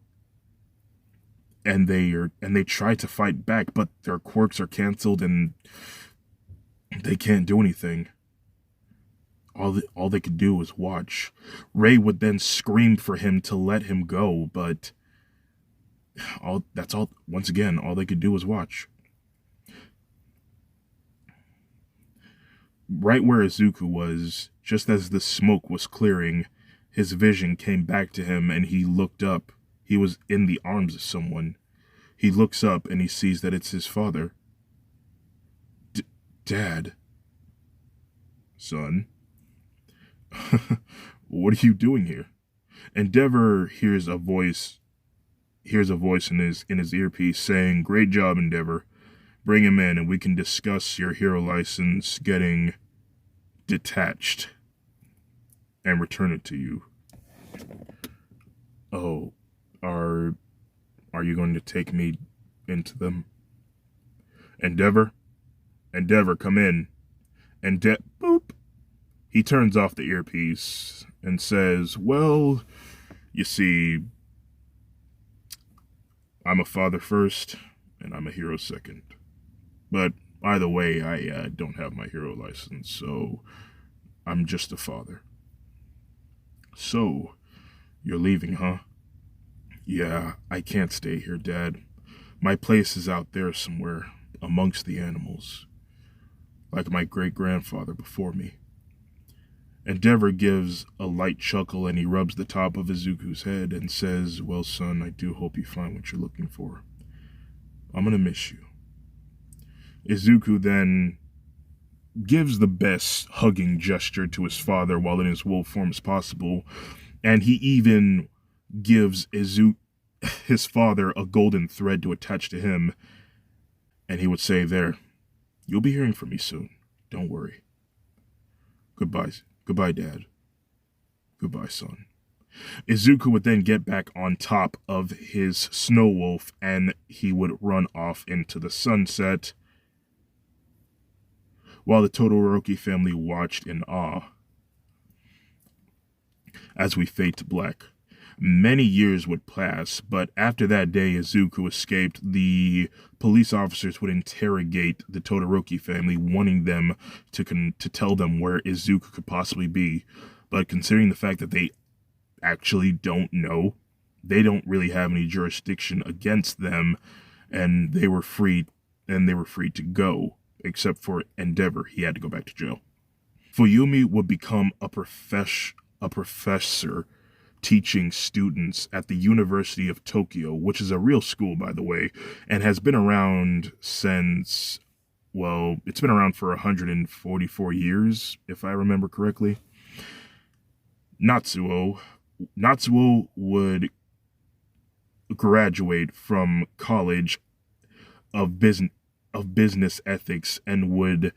and they try to fight back, but their quirks are canceled and they can't do anything. All they could do was watch. Ray would then scream for him to let him go, but once again, all they could do was watch. Right where Izuku was, just as the smoke was clearing, his vision came back to him and he looked up. He was in the arms of someone. He looks up and he sees that it's his father. Dad. Son. What are you doing here? Endeavor hears a voice in his earpiece saying, "Great job, Endeavor. Bring him in and we can discuss your hero license getting detached and return it to you." Oh, are you going to take me into them? Endeavor, come in. Boop. He turns off the earpiece and says, "Well, you see, I'm a father first, and I'm a hero second. But either way, I don't have my hero license, so I'm just a father." "So, you're leaving, huh?" "Yeah, I can't stay here, Dad. My place is out there somewhere, amongst the animals, like my great-grandfather before me." Endeavor gives a light chuckle and he rubs the top of Izuku's head and says, "Well, son, I do hope you find what you're looking for. I'm gonna miss you." Izuku then gives the best hugging gesture to his father while in his wolf form as possible, and he even gives his father a golden thread to attach to him, and he would say, "There, you'll be hearing from me soon. Don't worry. Goodbye, Dad. Goodbye, son." Izuku would then get back on top of his snow wolf and he would run off into the sunset while the Todoroki family watched in awe as we fade to black. Many years would pass, but after that day Izuku escaped, the police officers would interrogate the Todoroki family, wanting them to tell them where Izuku could possibly be. But considering the fact that they actually don't know, they don't really have any jurisdiction against them, and they were free to go, except for Endeavor. He had to go back to jail. Fuyumi would become a professor teaching students at the University of Tokyo, which is a real school, by the way, and has been around since, well, it's been around for 144 years, if I remember correctly. Natsuo would graduate from College of Business Ethics and would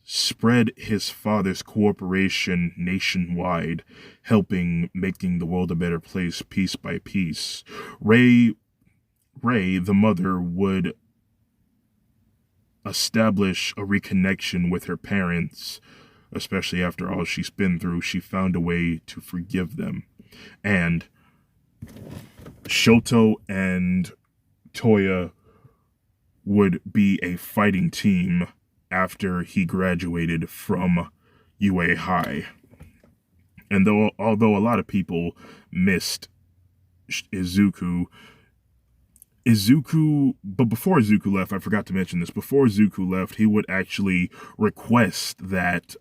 spread his father's corporation nationwide, making the world a better place piece by piece. Ray, the mother, would establish a reconnection with her parents, especially after all she's been through. She found a way to forgive them. And Shoto and Toya would be a fighting team after he graduated from UA High. And although a lot of people missed Izuku, but before Izuku left, I forgot to mention this. Before Izuku left, he would actually request that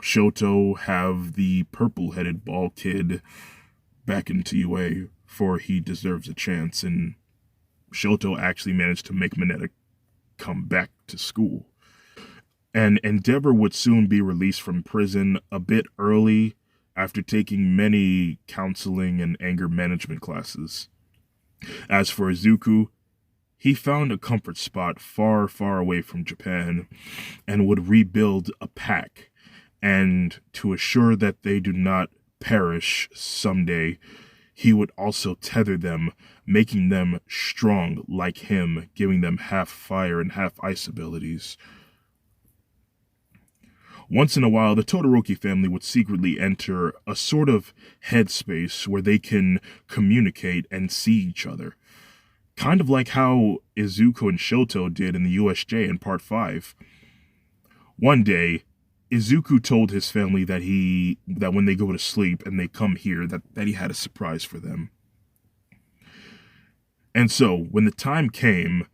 Shoto have the purple-headed ball kid back into UA, for he deserves a chance. And Shoto actually managed to make Mineta come back to school. And Endeavor would soon be released from prison a bit early after taking many counseling and anger management classes. As for Izuku, he found a comfort spot far, far away from Japan and would rebuild a pack. And to assure that they do not perish someday, he would also tether them, making them strong like him, giving them half fire and half ice abilities. Once in a while, the Todoroki family would secretly enter a sort of headspace where they can communicate and see each other. Kind of like how Izuku and Shoto did in the USJ in Part 5. One day, Izuku told his family that when they go to sleep and they come here, that he had a surprise for them. And so, when the time came,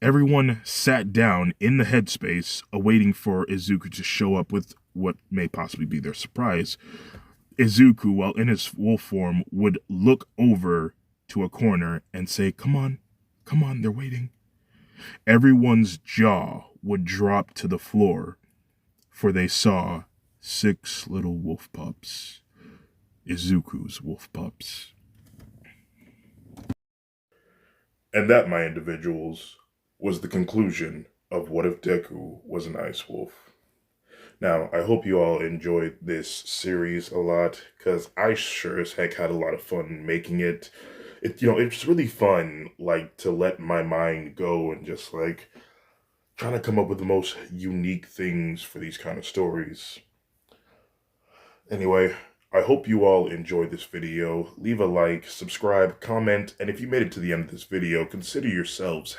everyone sat down in the headspace, awaiting for Izuku to show up with what may possibly be their surprise. Izuku, while in his wolf form, would look over to a corner and say, "Come on, they're waiting." Everyone's jaw would drop to the floor, for they saw 6 little wolf pups. Izuku's wolf pups. And that, my individuals, was the conclusion of What If Deku Was an Ice Wolf. Now, I hope you all enjoyed this series a lot, because I sure as heck had a lot of fun making it. It's really fun, to let my mind go and just, trying to come up with the most unique things for these kind of stories. Anyway, I hope you all enjoyed this video. Leave a like, subscribe, comment, and if you made it to the end of this video, consider yourselves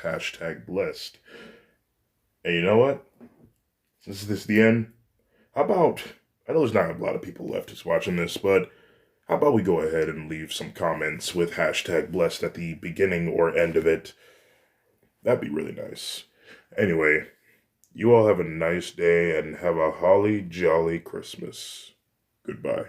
#blessed. And you know what? Since this is the end, how about, I know there's not a lot of people left who's watching this, but how about we go ahead and leave some comments with #blessed at the beginning or end of it? That'd be really nice. Anyway, you all have a nice day and have a holly jolly Christmas. Goodbye.